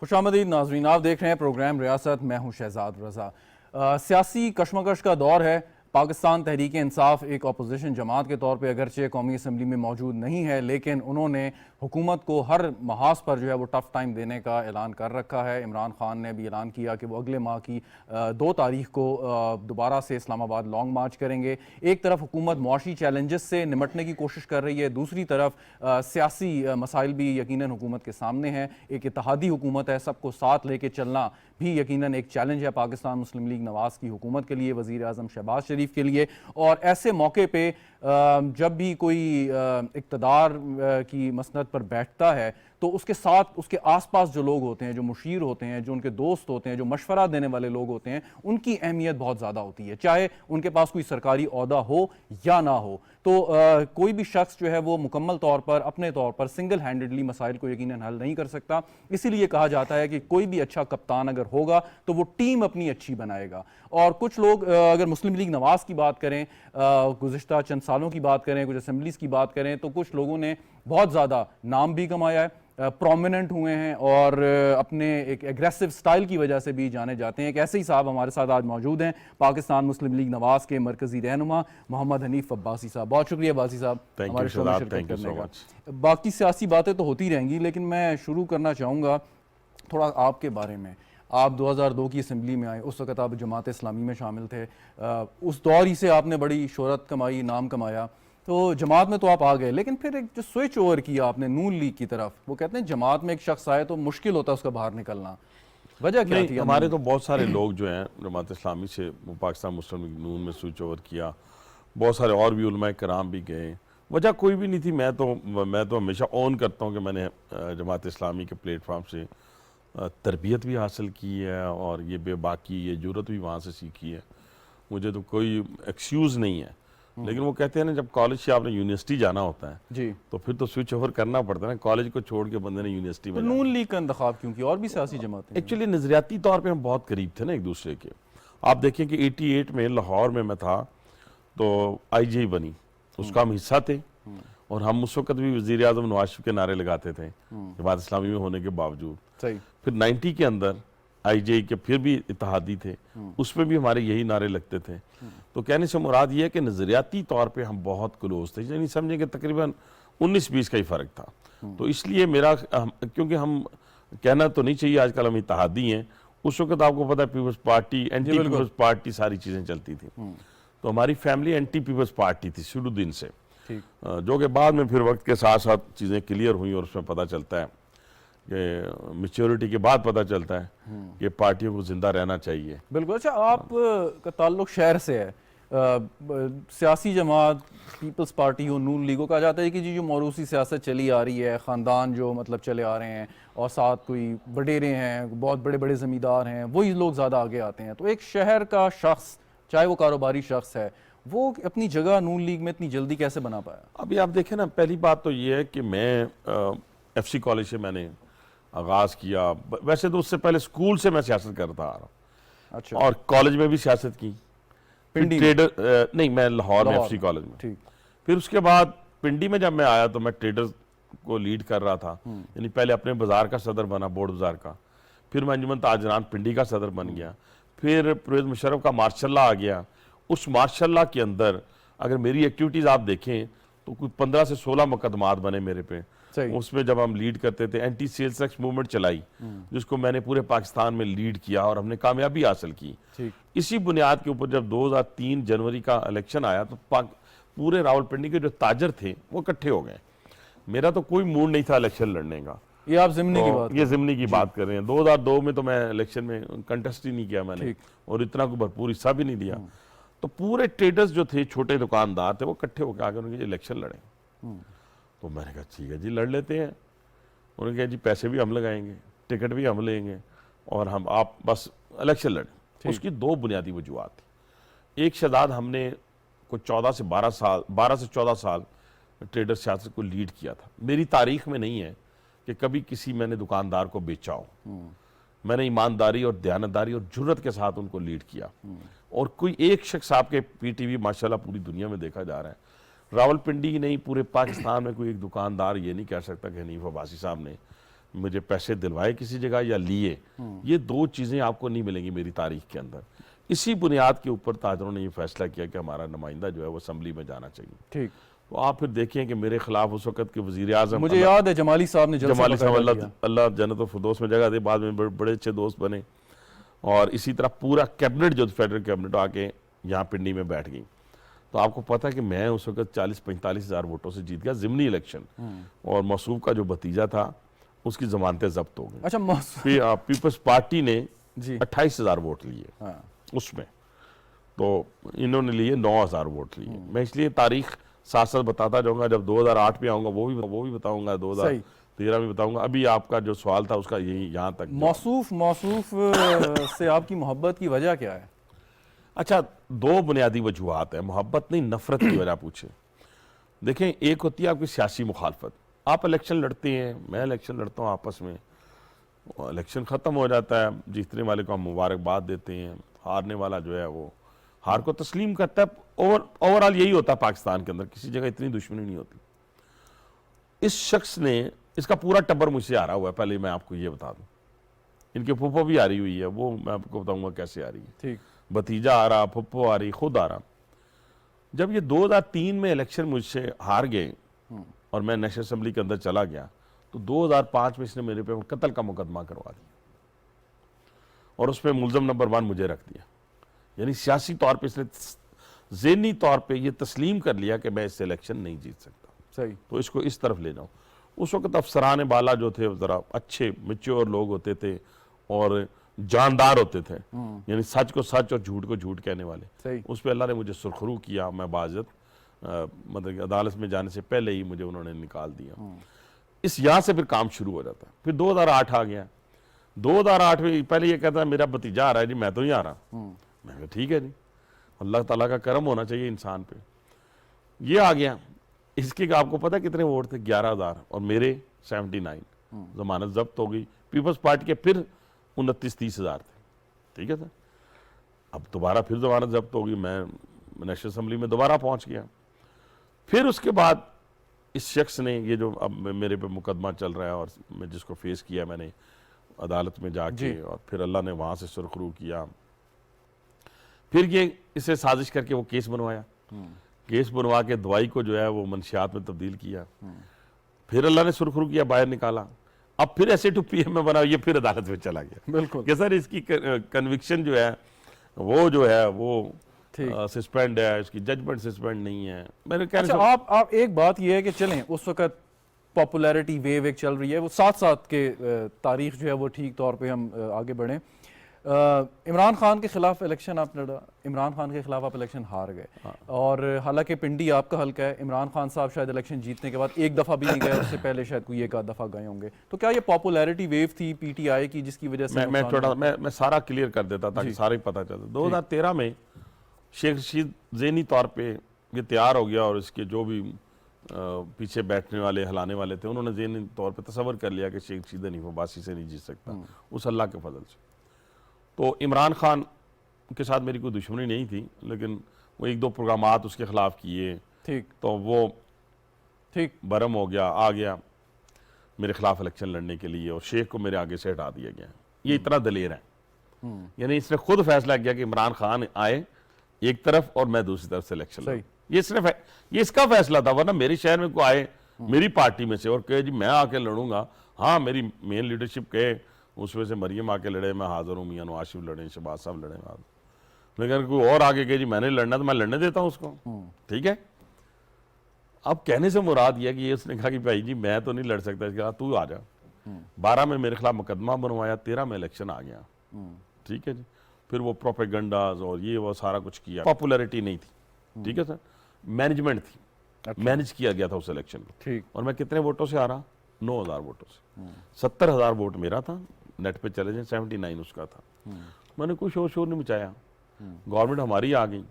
खुशामदीद नाज़रीन, आप देख रहे हैं प्रोग्राम रियासत। मैं हूं शहजाद रज़ा। सियासी कशमकश का दौर है। पाकिस्तान तहरीक इंसाफ एक अपोजिशन जमात के तौर पे अगरचे कौमी असम्बली में मौजूद नहीं है, लेकिन उन्होंने हुकूमत को हर महाज पर जो है वो टफ़ टाइम देने का ऐलान कर रखा है। इमरान खान ने भी ऐलान किया कि वो अगले माह की 2 तारीख को दोबारा से इस्लामाबाद लॉन्ग मार्च करेंगे। एक तरफ हुकूमत मुआशी चैलेंजेस से निमटने की कोशिश कर रही है, दूसरी तरफ सियासी मसाइल भी यकीनन हुकूमत के सामने हैं। एक इत्तेहादी हुकूमत है, सबको साथ लेके चलना भी यकीनन एक चैलेंज है पाकिस्तान मुस्लिम लीग नवाज़ की हुकूमत के लिए, वज़ीर आज़म शहबाज शरीफ के लिए। और ऐसे मौके पे जब भी कोई इक़्तिदार की मसनद पर बैठता है तो उसके साथ उसके आसपास जो लोग होते हैं, जो मुशीर होते हैं, जो उनके दोस्त होते हैं, जो मशवरा देने वाले लोग होते हैं, उनकी अहमियत बहुत ज़्यादा होती है, चाहे उनके पास कोई सरकारी ओहदा हो या ना हो। तो कोई भी शख्स जो है वो मुकम्मल तौर पर अपने तौर पर सिंगल हैंडेडली मसाइल को यकीनन हल नहीं कर सकता। इसीलिए कहा जाता है कि कोई भी अच्छा कप्तान अगर होगा तो वो टीम अपनी अच्छी बनाएगा। और कुछ लोग अगर मुस्लिम लीग नवाज़ की बात करें, गुज़िश्ता चंद सालों की बात करें, कुछ असम्बलीज़ की बात करें, तो कुछ लोगों ने बहुत ज़्यादा नाम भी कमाया है, प्रोमिनेंट हुए हैं और अपने एक एग्रेसिव स्टाइल की वजह से भी जाने जाते हैं। एक ऐसे ही साहब हमारे साथ आज मौजूद हैं, पाकिस्तान मुस्लिम लीग नवाज़ के मरकज़ी रहनुमा मोहम्मद हनीफ अब्बासी साहब। बहुत शुक्रिया अब्बासी साहब हमारे शो में शिरकत करने का। बाकी सियासी बातें तो होती रहेंगी, लेकिन मैं शुरू करना चाहूँगा थोड़ा आपके बारे में। आप 2002 की असम्बली में आए, उस वक़्त आप जमात इस्लामी में शामिल थे। उस दौर ही से आपने बड़ी शोहरत कमाई, नाम कमाया। तो जमात में तो आप आ गए, लेकिन फिर एक जो स्विच ओवर किया आपने नून लीग की तरफ, वो कहते हैं जमात में एक शख्स आए तो मुश्किल होता है उसका बाहर निकलना, वजह क्या थी? हमारे तो बहुत सारे लोग जो हैं जमात इस्लामी से पाकिस्तान मुस्लिम लीग नून में स्विच ओवर किया, बहुत सारे और भी उलमा कराम भी गए। वजह कोई भी नहीं थी। मैं तो हमेशा ऑन करता हूँ कि मैंने जमात इस्लामी के प्लेटफार्म से तरबियत भी हासिल की है और ये बेबाकी ये जुरत भी वहाँ से सीखी है। मुझे तो कोई एक्सक्यूज़ नहीं है। लेकिन वो कहते हैं ना, जब कॉलेज से आपने यूनिवर्सिटी जाना होता है जी, तो फिर तो स्विच ओवर करना पड़ता है ना। कॉलेज को छोड़ के बंदे ने यूनिवर्सिटी में तो नून लीग का इंतखाब क्यों किया? और भी सियासी जमातें एक्चुअली नज़रियाती तौर पे हम बहुत करीब थे ना एक दूसरे के। आप देखें कि 88 में लाहौर में मैं था तो IJ बनी, उसका हम हिस्सा थे और हम उस वक्त भी वज़ीर आज़म नवाज शरीफ के नारे लगाते थे जमात इस्लामी में होने के बावजूद। सही। फिर 90 के अंदर IJ के फिर भी इत्तेहादी थे, उसमें भी हमारे यही नारे लगते थे। तो कहने से मुराद ये है कि नज़रियाती तौर पे हम बहुत क्लोज थे, यानी समझें कि तकरीबन 19-20 का ही फ़र्क था। तो इसलिए मेरा क्योंकि हम कहना तो नहीं चाहिए आजकल हम इत्तेहादी हैं, उस वक्त आपको पता है people's party, anti people's party सारी चीज़ें चलती थी। तो हमारी फैमिली एंटी पीपल्स पार्टी थी शुरू दिन से, जो कि बाद में फिर वक्त के साथ साथ चीज़ें क्लियर हुई और उसमें पता चलता है कि मैच्योरिटी के बाद पता चलता है कि पार्टियों को जिंदा रहना चाहिए। बिल्कुल। अच्छा, आप का ताल्लुक शहर से है, सियासी जमात पीपल्स पार्टी हो, नून लीग, कहा जाता है कि जी जो मौरूसी सियासत चली आ रही है, ख़ानदान जो मतलब चले आ रहे हैं और साथ कोई वडेरे हैं, बहुत बड़े बड़े ज़मींदार हैं, वही लोग ज़्यादा आगे आते हैं। तो एक शहर का शख्स, चाहे वो कारोबारी शख्स है, वो अपनी जगह नून लीग में इतनी जल्दी कैसे बना पाया? अभी आप देखें ना, पहली बात तो ये है कि मैं FC कॉलेज से मैंने आगाज़ किया। वैसे तो उससे पहले स्कूल से मैं सियासत करता आ रहा हूँ। अच्छा। और कॉलेज में भी सियासत की। पिंडी ट्रेडर नहीं, मैं लाहौर में FC कॉलेज में। ठीक। फिर उसके बाद पिंडी में जब मैं आया तो मैं ट्रेडर्स को लीड कर रहा था, यानी पहले अपने बाजार का सदर बना, बोर्ड बाजार का। फिर मैं अंजुमन ताजरान पिंडी का सदर बन गया। फिर परवेज़ मुशर्रफ का मार्शल्ला आ गया। उस मार्शल्ला के अंदर अगर मेरी एक्टिविटीज़ आप देखें तो कुछ 15 से 16 मुकदमात बने मेरे पे। उसमें जब हम लीड करते थे, एंटी सेल्स टैक्स मूवमेंट चलाई, जिसको मैंने पूरे पाकिस्तान में लीड किया और हमने कामयाबी हासिल की। इसी बुनियाद के ऊपर जब 2003 जनवरी का इलेक्शन आया तो पूरे रावलपिंडी के जो ताजर थे वो इकट्ठे हो गए। मेरा तो कोई मूड नहीं था इलेक्शन लड़ने का। ये आप ज़िमनी की बात, ये ज़िमनी की बात कर रहे हैं। 2002 में तो मैं इलेक्शन में कंटेस्ट ही नहीं किया मैंने, और इतना कोई भरपूर हिस्सा भी नहीं लिया। तो पूरे ट्रेडर्स जो थे, छोटे दुकानदार थे, वो इकट्ठे होकर आगे उन्होंने इलेक्शन लड़े। तो मैंने कहा ठीक है जी, लड़ लेते हैं। उन्होंने कहा जी पैसे भी हम लगाएंगे, टिकट भी हम लेंगे और हम आप बस इलेक्शन लड़ें। उसकी 2 बुनियादी वजूहत थी। एक, शहजाद हमने कुछ 12 से 14 साल ट्रेडर सियासत को लीड किया था। मेरी तारीख में नहीं है कि कभी किसी मैंने दुकानदार को बेचा हो। मैंने ईमानदारी और दयानतदारी और जुर्रत के साथ उनको लीड किया। और कोई एक शख्स आपके PTV माशाल्लाह पूरी दुनिया में देखा जा रहा है, रावलपिंडी ही नहीं पूरे पाकिस्तान में कोई एक दुकानदार ये नहीं कह सकता कि हनीफ अब्बासी साहब ने मुझे पैसे दिलवाए किसी जगह या लिए, ये दो चीज़ें आपको नहीं मिलेंगी मेरी तारीख के अंदर। इसी बुनियाद के ऊपर ताजरों ने ये फैसला किया कि हमारा नुमाइंदा जो है वो असम्बली में जाना चाहिए। ठीक, तो आप फिर देखें कि मेरे खिलाफ उस वक्त के वज़ीर आज़म, मुझे याद है जमाली साहब ने जमाली साहब अल्लाह जन्नत फ़िरदौस में जगह दे, बाद में बड़े अच्छे दोस्त बने, और इसी तरह पूरा कैबिनेट जो फेडरल कैबिनेट आके यहाँ पिंडी में बैठ गई। तो आपको पता है कि मैं उस वक्त 40-45 हज़ार वोटों से जीत गया ज़िमनी इलेक्शन, और मसूफ का जो भतीजा था उसकी जमानतें जब्त हो गई। अच्छा, पीपल्स पार्टी ने जी 28,000 वोट लिए उसमें, तो इन्होंने लिए 9,000 वोट लिए। मैं इसलिए तारीख साथ साथ बताता जाऊंगा, जब 2008 पे आऊंगा वो भी बताऊंगा, 2013 में बताऊंगा। अभी आपका जो सवाल था उसका यही यहाँ तक। मौसूफ से आपकी मोहब्बत की वजह क्या है? अच्छा, दो बुनियादी वजूहात है, मोहब्बत नहीं नफरत की वजह पूछे। देखें, एक होती है आपकी सियासी मुखालफत, आप इलेक्शन लड़ते हैं, मैं इलेक्शन लड़ता हूँ, आपस में इलेक्शन ख़त्म हो जाता है, जीतने वाले को हम मुबारकबाद देते हैं, हारने वाला जो है वो हार को तस्लीम करता है। ओवरऑल यही होता है पाकिस्तान के अंदर, किसी जगह इतनी दुश्मनी नहीं होती। इस शख्स ने, इसका पूरा टब्बर मुझसे आ रहा हुआ है, पहले मैं आपको ये बता दूं, इनके फुप्पो भी आ रही हुई है, वो मैं आपको बताऊंगा कैसे आ रही है। ठीक, भतीजा आ रहा, फुप्पो आ रही, खुद आ रहा। जब ये 2003 में इलेक्शन मुझसे हार गए और मैं नेशनल असेंबली के अंदर चला गया, तो 2005 में इसने मेरे पे कत्ल का मुकदमा करवा दिया और उसमें मुलजम नंबर 1 मुझे रख दिया। यानी सियासी तौर पे इसने ज़हनी तौर पे ये तस्लीम कर लिया कि मैं इससे इलेक्शन नहीं जीत सकता। सही, तो इसको इस तरफ ले जाऊं। उस वक्त अफसरान बाला जो थे ज़रा अच्छे मैच्योर लोग होते थे और जानदार होते थे, यानी सच को सच और झूठ को झूठ कहने वाले। उस पर अल्लाह ने मुझे सुरखरू किया, मैं बाज़त मतलब अदालत में जाने से पहले ही मुझे उन्होंने निकाल दिया। इस यहाँ से फिर काम शुरू हो जाता है। फिर 2008 आ गया। 2008 में पहले ये कहता है मेरा भतीजा आ रहा है जी, मैं तो नहीं आ रहा। मैं कहा ठीक है जी, अल्लाह ताला का करम होना चाहिए इंसान पे। ये आ गया, इसके आपको पता कितने वोट थे? 11,000 और मेरे 79। जमानत जब्त हो गई। पीपल्स पार्टी के फिर 29-30 हज़ार थे। ठीक है सर, अब दोबारा फिर जमानत जब्त होगी, मैं नेशनल असेंबली में दोबारा पहुंच गया। फिर उसके बाद इस शख्स ने ये जो अब मेरे पे मुकदमा चल रहा है और मैं जिसको फेस किया मैंने अदालत में जाके, और फिर अल्लाह ने वहाँ से सुरखरू किया। फिर ये इसे साजिश करके वो केस बनवाया, केस बनवा के दवाई को जो है वो मंशियात में तब्दील किया। फिर अल्लाह ने सुरखरू किया, बाहर निकाला। अब फिर ऐसे टू पीएम में बना, ये फिर अदालत में चला गया। बिल्कुल कि सर इसकी कन्विक्शन जो है वो सस्पेंड है, इसकी जजमेंट सस्पेंड नहीं है। मेरे कहने अच्छा, आप एक बात ये है कि चलें, उस वक्त पॉपुलैरिटी वेव एक चल रही है, वो साथ साथ के तारीख जो है वो ठीक तौर पे हम आगे बढ़ें। इमरान खान के खिलाफ इलेक्शन आप लड़ा, इमरान खान के खिलाफ आप इलेक्शन हार गए, और हालांकि पिंडी आपका हल्का है, इमरान खान साहब शायद इलेक्शन जीतने के बाद एक दफ़ा भी नहीं गए, उससे पहले शायद कोई एक आध दफ़ा गए होंगे। तो क्या ये पॉपुलैरिटी वेव थी पीटीआई की जिसकी वजह से? मैं सारा क्लियर कर देता ताकि सारे पता चलता। 2013 में शेख रशीद ज़हनी तौर पे ये तैयार हो गया, और इसके जो भी पीछे बैठने वाले हिलाने वाले थे उन्होंने ज़हनी तौर पे तसव्वुर कर लिया कि शेख रशीद हनीफ अब्बासी से नहीं जीत सकता, उस अल्लाह के फजल से। तो इमरान खान के साथ मेरी कोई दुश्मनी नहीं थी, लेकिन वो एक दो प्रोग्रामात उसके खिलाफ किए, ठीक, तो वो ठीक बरम हो गया, आ गया मेरे खिलाफ इलेक्शन लड़ने के लिए, और शेख को मेरे आगे से हटा दिया गया। ये इतना दलेर है, यानी इसने खुद फैसला किया कि इमरान खान आए एक तरफ और मैं दूसरी तरफ से इलेक्शन लड़ूं। ये सिर्फ ये इसका फैसला था, वरना मेरे शहर में कोई आए मेरी पार्टी में से और कहे जी मैं आके लड़ूंगा, हाँ मेरी मेन लीडरशिप कहे, उसमें से मरियम आके लड़े, मैं हाजिर हूँ, मियां आशिफ लड़े, शहबाज साहब लड़े, लेकिन कोई और आगे कहे जी मैंने लड़ना तो मैं लड़ने देता हूँ उसको। ठीक है, अब कहने से मुराद यह कि ये उसने कहा कि भाई जी मैं तो नहीं लड़ सकता, इसके बाद तू आ जा। 12 में मेरे खिलाफ मुकदमा बनवाया, 13 में इलेक्शन आ गया। ठीक है जी, फिर वो प्रोपेगेंडाज और ये वो सारा कुछ किया, पॉपुलैरिटी नहीं थी। ठीक है सर, मैनेजमेंट थी। अच्छा। मैनेज किया गया था उस इलेक्शन में। ठीक। और मैं कितने वोटों से आ रहा? 9,000 वोटों से। 70,000 वोट मेरा था, नेट पे चले जाए 79 उसका था। मैंने कोई शोर शोर नहीं मचाया, गवर्नमेंट हमारी आ गई।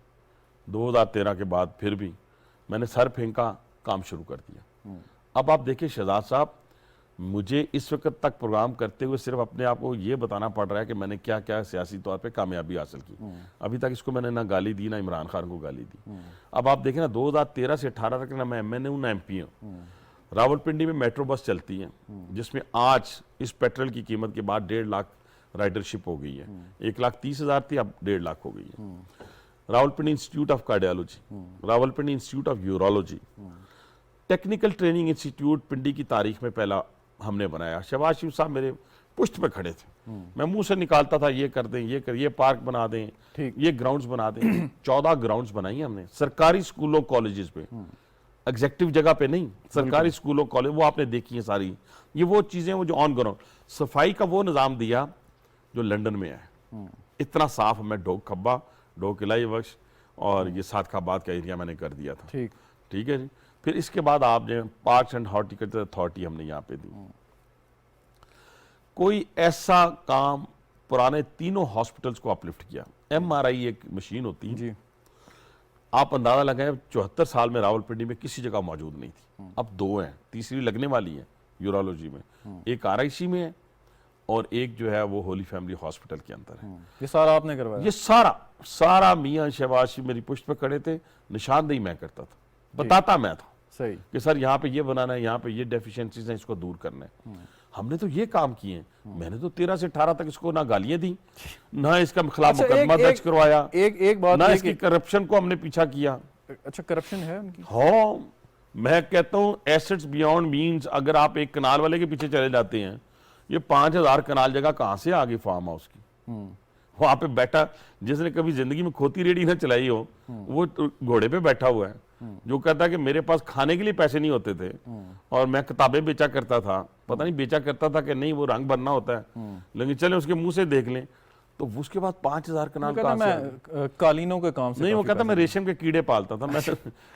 2013 के बाद फिर भी मैंने सर फेंका, काम शुरू कर दिया। अब आप देखिए शहजाद साहब, मुझे इस वक्त तक प्रोग्राम करते हुए सिर्फ अपने आप को ये बताना पड़ रहा है कि मैंने क्या क्या सियासी तौर पे कामयाबी हासिल की। अभी तक इसको मैंने ना गाली दी, ना इमरान खान को गाली दी। अब आप देखें ना, 2013 से 18 तक ना मैं MNA हूँ ना MP हूँ। रावलपिंडी में मेट्रो बस चलती है जिसमें आज इस पेट्रोल की कीमत के बाद 1.5 लाख राइडरशिप हो गई है। 1,30,000 थी, अब 1.5 लाख हो गई है। Rawalpindi institute of cardiology, Rawalpindi institute of urology, technical training institute Pindi की तारीख में पहला हमने बनाया। शहबाज शरीफ साहब मेरे पुष्ट पे खड़े थे, मैं मुंह से निकालता था ये कर दें, ये कर, ये पार्क बना दें, ये ग्राउंड्स बना दें। 14 ग्राउंड्स बनाई हमने सरकारी स्कूलों कॉलेजेस पे, एग्जेक्टिव जगह पे नहीं, सरकारी स्कूलों कॉलेज, वो आपने देखी है सारी। ये वो चीजें वो जो ऑन ग्राउंड सफाई का वो निज़ाम दिया जो लंदन में है। इतना साफ हमें डोक खब्बा, डोक किलाई बख्श और ये सादखाबाद का एरिया मैंने कर दिया था। ठीक है जी। फिर इसके बाद आप जो पार्क्स एंड हॉर्टिकल्चर अथॉरिटी हमने यहाँ पे दी। कोई ऐसा काम पुराने तीनों हॉस्पिटल्स को अपलिफ्ट किया। MRI एक मशीन होती है जी, आप अंदाजा लगाएं 74 साल में रावलपिंडी में किसी जगह मौजूद नहीं थी, अब 2 हैं, तीसरी लगने वाली है यूरोलॉजी में, एक RIC में है और एक जो है वो होली फैमिली हॉस्पिटल के अंदर है। ये सारा आपने करवाया? ये सारा मियां शहबाज मेरी पुष्ट पे खड़े थे, निशानदेही मैं करता था, बताता मैं था सही कि सर यहाँ पे ये बनाना है, यहाँ पे ये डेफिशिएंसीज हैं, इसको दूर करना है। हमने तो ये काम किए। मैंने तो 13 से 18 तक इसको ना गालियां दी, ना इसका खिलाफ मुकदमा दर्ज करवाया, एक बात ना इसकी करप्शन को हमने पीछा किया। अच्छा, करप्शन है उनकी? हाँ, मैं कहता हूँ एसेट्स बियॉन्ड मीन्स। अगर आप एक कनाल वाले के पीछे चले जाते हैं, ये 5,000 कनाल जगह कहाँ से आ गई फार्म हाउस की? वहां पे बैठा, जिसने कभी जिंदगी में खोती रेडी ना चलाई हो, वो घोड़े पे बैठा हुआ है, जो कहता है कि मेरे पास खाने के लिए पैसे नहीं होते थे और मैं किताबें बेचा करता था। पता नहीं बेचा करता था कि नहीं, वो रंग भरना होता है, लेकिन चले उसके मुंह से देख लें तो उसके बाद 5,000 कनाल कहाँ से? कालीनों के काम से नहीं, वो कहता मैं रेशम के कीड़े पालता था। मैं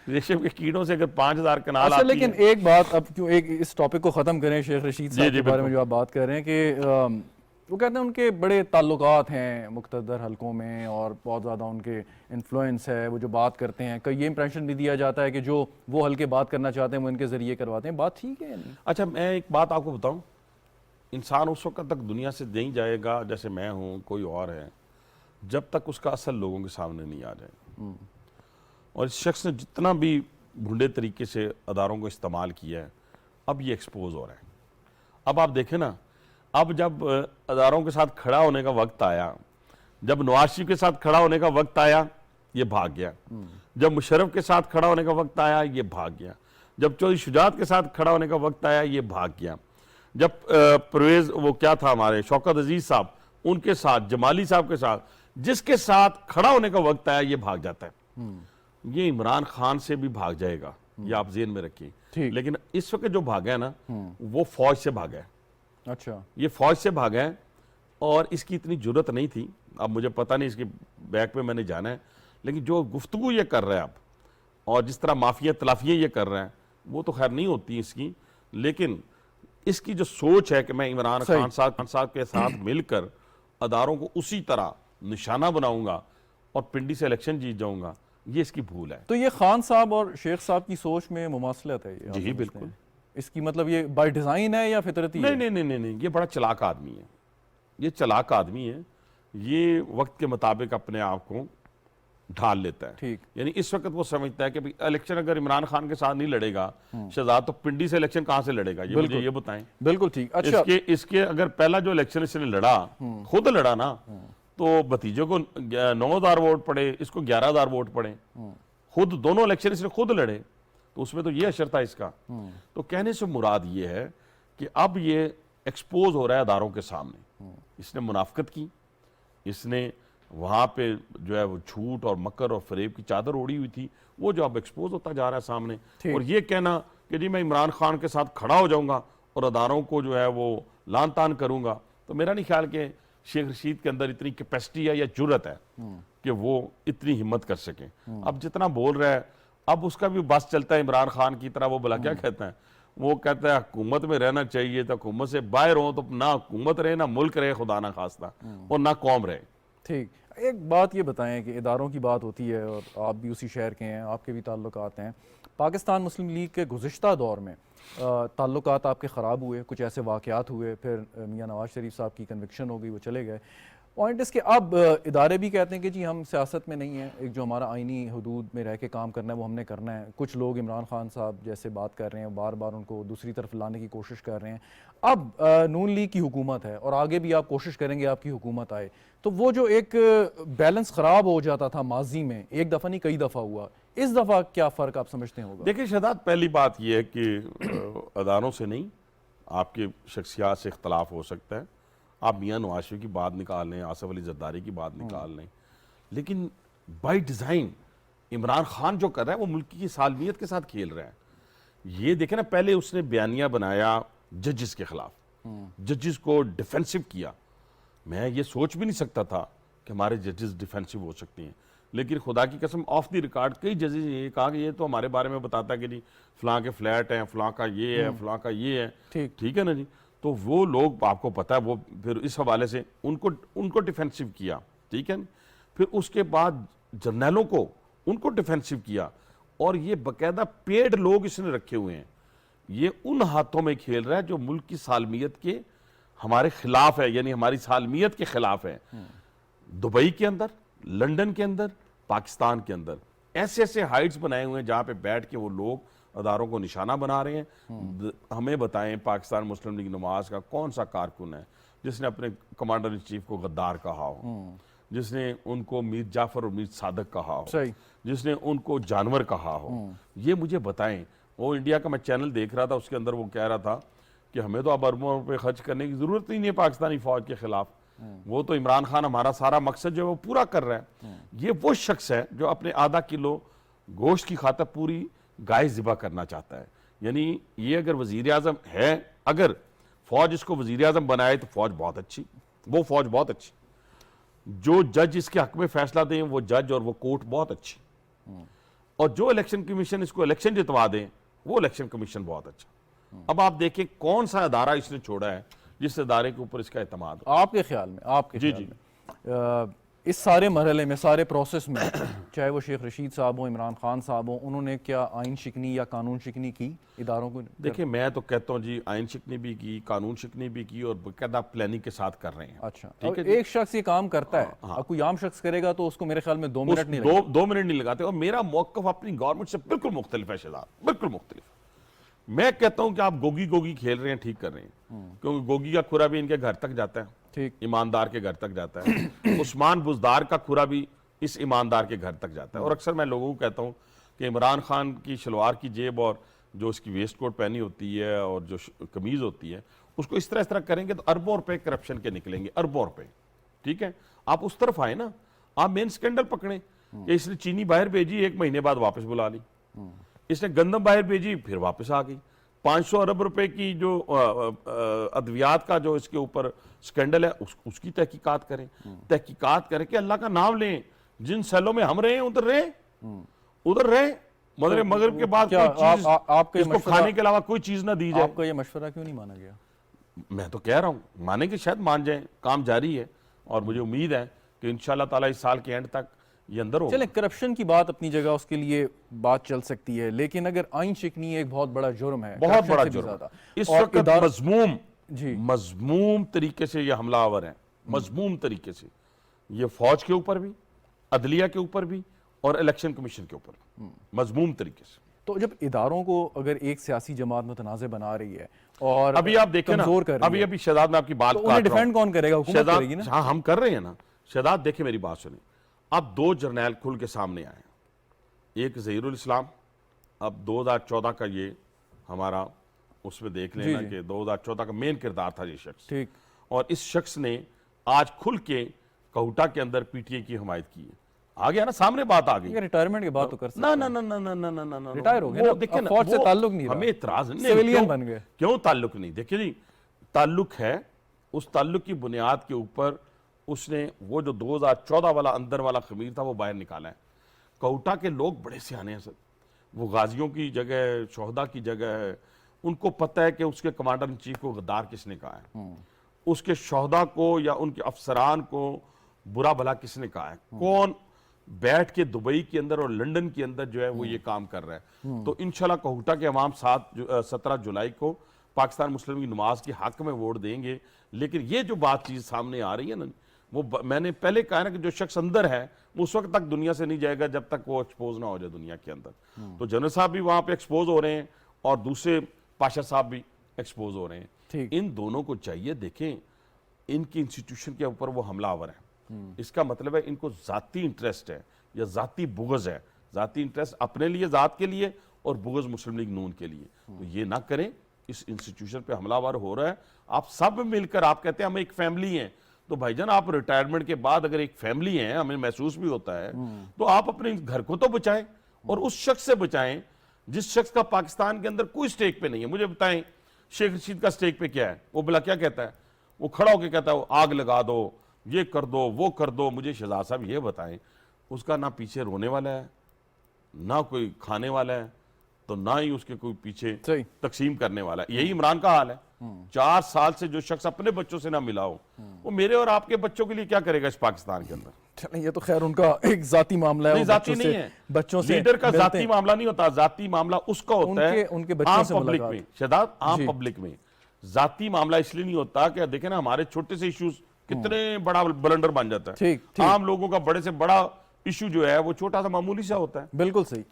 रेशम के कीड़ों से अगर 5,000 कनाल आती लेकिन है। एक बात, अब क्यों एक इस टॉपिक को खत्म करें, शेख रशीद साहब के बारे में जो आप बात कर रहे हैं कि वो कहते हैं उनके बड़े ताल्लुकात हैं मुख्तदर हलकों में और बहुत ज़्यादा उनके इन्फ्लुएंस है, वो जो बात करते हैं, कई ये इंप्रेशन भी दिया जाता है कि जो वो हल्के बात करना चाहते हैं वो इनके ज़रिए करवाते हैं। बात ठीक है? नहीं। अच्छा, मैं एक बात आपको बताऊं, इंसान उस वक्त तक दुनिया से नहीं जाएगा जैसे मैं हूं, कोई और है, जब तक उसका असल लोगों के सामने नहीं आ जाए। और इस शख्स ने जितना भी भुंडे तरीके से अदारों को इस्तेमाल किया है, अब ये एक्सपोज हो रहा है। अब आप देखें ना, अब जब अदारों के साथ खड़ा होने का वक्त आया, जब नवाज शरीफ के साथ खड़ा होने का वक्त आया, ये भाग गया। जब मुशर्रफ के साथ खड़ा होने का वक्त आया, ये भाग गया। जब चौधरी शुजात के साथ खड़ा होने का वक्त आया, ये भाग गया। जब परवेज वो क्या था हमारे शौकत अजीज साहब, उनके साथ, जमाली साहब के साथ, जिसके साथ खड़ा होने का वक्त आया, ये भाग जाता है। ये इमरान खान से भी भाग जाएगा, ये आप जेहन में रखिए। लेकिन इस वक्त जो भागा है ना, वो फौज से भागा है। अच्छा, ये फौज से भागा है और इसकी इतनी जरूरत नहीं थी। अब मुझे पता नहीं, इसके बैक पे मैंने जाना है, लेकिन जो गुफ्तगू ये कर रहा है अब और जिस तरह माफिया तलाफियाँ ये कर रहा है, वो तो खैर नहीं होती इसकी, लेकिन इसकी जो सोच है कि मैं इमरान खान साहब के साथ मिलकर अदारों को उसी तरह निशाना बनाऊंगा और पिंडी से इलेक्शन जीत जाऊंगा, ये इसकी भूल है। तो ये खान साहब और शेख साहब की सोच में मुमासलत है ये? जी बिल्कुल। इसकी मतलब ये बाय डिजाइन है या फितरती है? नहीं, ये बड़ा चालाक आदमी है, ये चालाक आदमी है, ये वक्त के मुताबिक अपने आप को ढाल लेता है। ठीक, यानी इस वक्त वो समझता है कि भाई इलेक्शन अगर इमरान खान के साथ नहीं लड़ेगा शहजाद, तो पिंडी से इलेक्शन कहां से लड़ेगा? ये मुझे ये बताएं। बिल्कुल ठीक। अच्छा, इसके अगर पहला जो इलेक्शन इसने लड़ा, खुद लड़ा ना, तो भतीजों को 9,000 वोट पड़े, इसको 11,000 वोट पड़े। खुद दोनों इलेक्शन इसने खुद लड़े, तो उसमें तो ये असर था इसका। तो कहने से मुराद ये है कि अब ये एक्सपोज हो रहा है अदारों के सामने। इसने मुनाफकत की, इसने वहां पे जो है वो झूठ और मकर और फरेब की चादर ओढ़ी हुई थी, वो जो अब एक्सपोज होता जा रहा है सामने। और ये कहना कि जी मैं इमरान खान के साथ खड़ा हो जाऊंगा और अदारों को जो है वो लान तान करूंगा, तो मेरा नहीं ख्याल कि शेख रशीद के अंदर इतनी कैपेसिटी है या जुर्रत है कि वो इतनी हिम्मत कर सके। अब जितना बोल रहा है, अब उसका भी बस चलता है इमरान खान की तरह। वो भला क्या कहता है? वो कहता है हुकूमत में रहना चाहिए, तो हुकूमत से बाहर हो तो ना हुकूमत रहे, ना मुल्क रहे, खुदा ना खास्ता, और ना कौम रहे। ठीक। एक बात ये बताएं कि इदारों की बात होती है और आप भी उसी शहर के हैं, आपके भी ताल्लुकात हैं। पाकिस्तान मुस्लिम लीग के गुज़िश्ता दौर में ताल्लुकात आपके ख़राब हुए, कुछ ऐसे वाक़यात हुए, फिर मियां नवाज शरीफ साहब की कन्विक्शन हो गई, वो चले गए, पॉइंट इसके अब इदारे भी कहते हैं कि जी हम सियासत में नहीं हैं, एक जो हमारा आइनी हदूद में रह के काम करना है वो हमने करना है। कुछ लोग इमरान खान साहब जैसे बात कर रहे हैं, बार बार उनको दूसरी तरफ लाने की कोशिश कर रहे हैं। अब नून लीग की हुकूमत है और आगे भी आप कोशिश करेंगे आपकी हुकूमत आए, तो वो जो एक बैलेंस ख़राब हो जाता था माजी में, एक दफ़ा नहीं कई दफ़ा हुआ, इस दफ़ा क्या फ़र्क आप समझते होगा? देखिए शहजाद, पहली बात यह है कि अदारों से नहीं, आपके शख्सियात से इख्तलाफ हो सकता है। आप मियाँ नवाज शरीफ की बात निकाल लें, आसिफ अली जरदारी की बात निकाल लें, लेकिन बाय डिज़ाइन इमरान खान जो कर रहा है वो मुल्क की सालमियत के साथ खेल रहा है। ये देखें ना, पहले उसने बयानिया बनाया जजेस के खिलाफ, जजेस को डिफेंसिव किया। मैं ये सोच भी नहीं सकता था कि हमारे जजेस डिफेंसिव हो सकते हैं, लेकिन खुदा की कसम ऑफ द रिकॉर्ड कई जजेस ये कहा कि ये तो हमारे बारे में बताता है कि जी फलां के फ्लैट हैं, फलां का ये है, फलां का ये है, ठीक है ना जी। तो वो लोग, आपको पता है, वो फिर इस हवाले से उनको डिफेंसिव किया, ठीक है ना। फिर उसके बाद जर्नैलों को उनको डिफेंसिव किया, और ये बाकायदा पेड लोग इसने रखे हुए हैं। ये उन हाथों में खेल रहा है जो मुल्क की सालमियत के हमारे खिलाफ है, यानी हमारी सालमियत के खिलाफ है। दुबई के अंदर, लंदन के अंदर, पाकिस्तान के अंदर ऐसे ऐसे हाइट्स बनाए हुए हैं जहां पे बैठ के वो लोग अदारों को निशाना बना रहे हैं। हमें बताएं, पाकिस्तान मुस्लिम लीग नवाज का कौन सा कारकुन है जिसने अपने कमांडर इन चीफ को गद्दार कहा हो, जिसने उनको मीर जाफर और मीर सादक कहा हो, जिसने उनको जानवर कहा हो? ये मुझे बताएं। वो इंडिया का मैं चैनल देख रहा था, उसके अंदर वो कह रहा था कि हमें तो अब अरबों रुपए खर्च करने की जरूरत ही नहीं है पाकिस्तानी फौज के खिलाफ, वो तो इमरान खान हमारा सारा मकसद जो है वो पूरा कर रहा है। ये वो शख्स है जो अपने आधा किलो गोश्त की खातर पूरी गाय ज़िबा करना चाहता है। यानी ये अगर वजीर आज़म है, अगर फौज इसको वजीर आज़म बनाए तो फौज बहुत अच्छी, वो फौज बहुत अच्छी। जो जज इसके हक में फैसला दें वो जज और वो कोर्ट बहुत अच्छी, और जो इलेक्शन कमीशन इसको इलेक्शन जितवा दें वो इलेक्शन कमीशन बहुत अच्छा। अब आप देखें कौन सा अदारा इसने छोड़ा है जिस अदारे के ऊपर इसका एतमाद हो। आपके ख्याल में, आपके ख्याल में इस सारे मरहले में, सारे प्रोसेस में, चाहे वो शेख रशीद साहब हो, इमरान खान साहब हो, उन्होंने क्या आइन शिकनी या कानून शिकनी की इदारों को? देखिए, मैं तो कहता हूँ जी, आइन शिकनी भी की, कानून शिकनी भी की, और बाकायदा प्लानिंग के साथ कर रहे हैं। अच्छा, ठीक है। एक शख्स ये काम करता है, अब कोई आम शख्स करेगा तो उसको मेरे ख्याल में 2 मिनट नहीं लगते। 2 मिनट नहीं लगाते। और मेरा मौक़िफ़ अपनी गवर्नमेंट से बिल्कुल मुख्तलिफ है शहजाद, बिल्कुल मुख्तलिफ। मैं कहता हूँ कि आप गोगी गोगी खेल रहे हैं, ठीक कर रहे हैं, क्योंकि गोगी का खुरा भी इनके घर तक जाता है, ठीक, ईमानदार के घर तक जाता है। उस्मान बुजदार का खुरा भी इस ईमानदार के घर तक जाता है। और अक्सर मैं लोगों को कहता हूँ कि इमरान खान की शलवार की जेब और जो उसकी वेस्ट कोट पहनी होती है और जो कमीज होती है, उसको इस तरह करेंगे तो अरबों रुपए करप्शन के निकलेंगे, अरबों रुपए। ठीक है, आप उस तरफ आए ना, आप मेन स्कैंडल पकड़े कि इसने चीनी बाहर भेजी, 1 महीने बाद वापस बुला ली, इसने गंदम बाहर भेजी, फिर वापस आ गई। 500 अरब रुपए की जो अद्वियात का जो इसके ऊपर स्कैंडल है, उसकी तहकीकात करें, तहकीकात करें कि अल्लाह का नाम लें, जिन सेलों में हम रहे हैं उधर रहे, मगरिब के बाद कोई चीज इसको खाने के अलावा कोई चीज ना दी जाए। आपका ये मशवरा क्यों नहीं माना गया? मैं तो कह रहा हूं मानेंगे, शायद मान जाए, काम जारी है, और मुझे उम्मीद है कि इंशाल्लाह ताला इस साल के एंड तक ये अंदर होगा। चलें, करप्शन की बात अपनी जगह, उसके लिए बात चल सकती है, लेकिन अगर आइन शिकनी एक बहुत बड़ा जुर्म है, बहुत बड़ा जुर्म, इस वक्त मजमूम तरीके से ये हमलावर है, मजमूम तरीके से, ये फौज के ऊपर भी, अदलिया के ऊपर भी, और इलेक्शन कमीशन के ऊपर मजमूम तरीके से। तो जब इदारों को अगर एक सियासी जमात मुतनाज़ बना रही है और अभी आप देखें ना, अभी शहजाद, मैं आपकी बात, तो उन्हें डिफेंड कौन करेगा? हुकूमत करेगी ना। हाँ, हम कर रहे हैं ना शहजाद। देखें मेरी बात सुनिए, अब 2 जर्नैल खुल के सामने आए, एक ज़हीरुल इस्लाम, अब 2014 का ये हमारा उसमें देख लेना कि 2014 का मेन किरदार था ये शख्स, ठीक, और इस शख्स ने आज खुल के कहुटा के अंदर पीटीआई की हमायत की है। आ गया ना, सामने बात आ गई। रिटायरमेंट की बात तो कर सकते हैं। ना, रिटायर हो गए, देखिए फौज से ताल्लुक नहीं, हमें इतराज नहीं, सिविलियन बन गए। क्यों ताल्लुक नहीं? देखिए जी, ताल्लुक है, उस ताल्लुक की बुनियाद के ऊपर उसने वो जो 2014 वाला अंदर वाला खमीर था वो बाहर निकाला है। कहुटा के लोग बड़े सियाने हैं सर, वो गाजियों की जगह, शोहदा की जगह है, उनको पता है कि उसके कमांडर इन चीफ को गद्दार किसने कहा है, उसके शोहदा को या उनके अफसरान को बुरा भला किसने कहा है, कौन बैठ के दुबई के अंदर और लंदन के अंदर जो है वो ये काम कर रहा है। तो इंशाल्लाह कहुटा के अवाम 17 जुलाई को पाकिस्तान मुस्लिम लीग नवाज के हक में वोट देंगे। लेकिन ये जो बात चीज सामने आ रही है ना, मैंने पहले कहा ना कि जो शख्स अंदर है वो उस वक्त तक दुनिया से नहीं जाएगा जब तक वो एक्सपोज ना हो जाए दुनिया के अंदर। तो जनरल साहब भी वहां पे एक्सपोज हो रहे हैं और दूसरे पाशा साहब भी एक्सपोज हो रहे हैं। ठीक। इन दोनों को चाहिए, देखें इनकी इंस्टीट्यूशन के ऊपर वो हमलावर है, इसका मतलब है इनको जाती इंटरेस्ट है या जाती बुग़्ज़ है, जाती इंटरेस्ट अपने लिए, जात के लिए, और बुग़्ज़ मुस्लिम लीग नून के लिए। तो ये ना करें, इस इंस्टीट्यूशन पे हमलावर हो रहा है। आप सब मिलकर, आप कहते हैं हम एक फैमिली हैं, तो भाईजान आप रिटायरमेंट के बाद अगर एक फैमिली है, हमें महसूस भी होता है, तो आप अपने घर को तो बचाएं और उस शख्स से बचाएं जिस शख्स का पाकिस्तान के अंदर कोई स्टेक पे नहीं है। मुझे बताएं शेख रशीद का स्टेक पे क्या है? वो भला क्या कहता है? वो खड़ा होकर कहता है आग लगा दो, ये कर दो, वो कर दो। मुझे शहजाद साहब ये बताएं, उसका ना पीछे रोने वाला है, ना कोई खाने वाला है, तो ना ही उसके कोई पीछे तकसीम करने वाला है। यही इमरान का हाल है। 4 साल से जो शख्स अपने बच्चों से ना मिला हो, वो मेरे और आपके बच्चों के लिए क्या करेगा इस पाकिस्तान के अंदर? चलें, ये तो खैर उनका एक जाती मामला है। नहीं, जाती नहीं है, बच्चों से लीडर का जाती मामला नहीं होता, जाती मामला उसका होता है उनके बच्चों से पब्लिक में। शहजाद, आम पब्लिक में जाती मामला इसलिए नहीं होता कि देखें ना हमारे छोटे से इश्यूज कितने बड़ा ब्लंडर बन जाता है। ठीक। आम लोगों का बड़े से बड़ा इशू जो है वो छोटा सा मामूली सा होता है। बिल्कुल सही।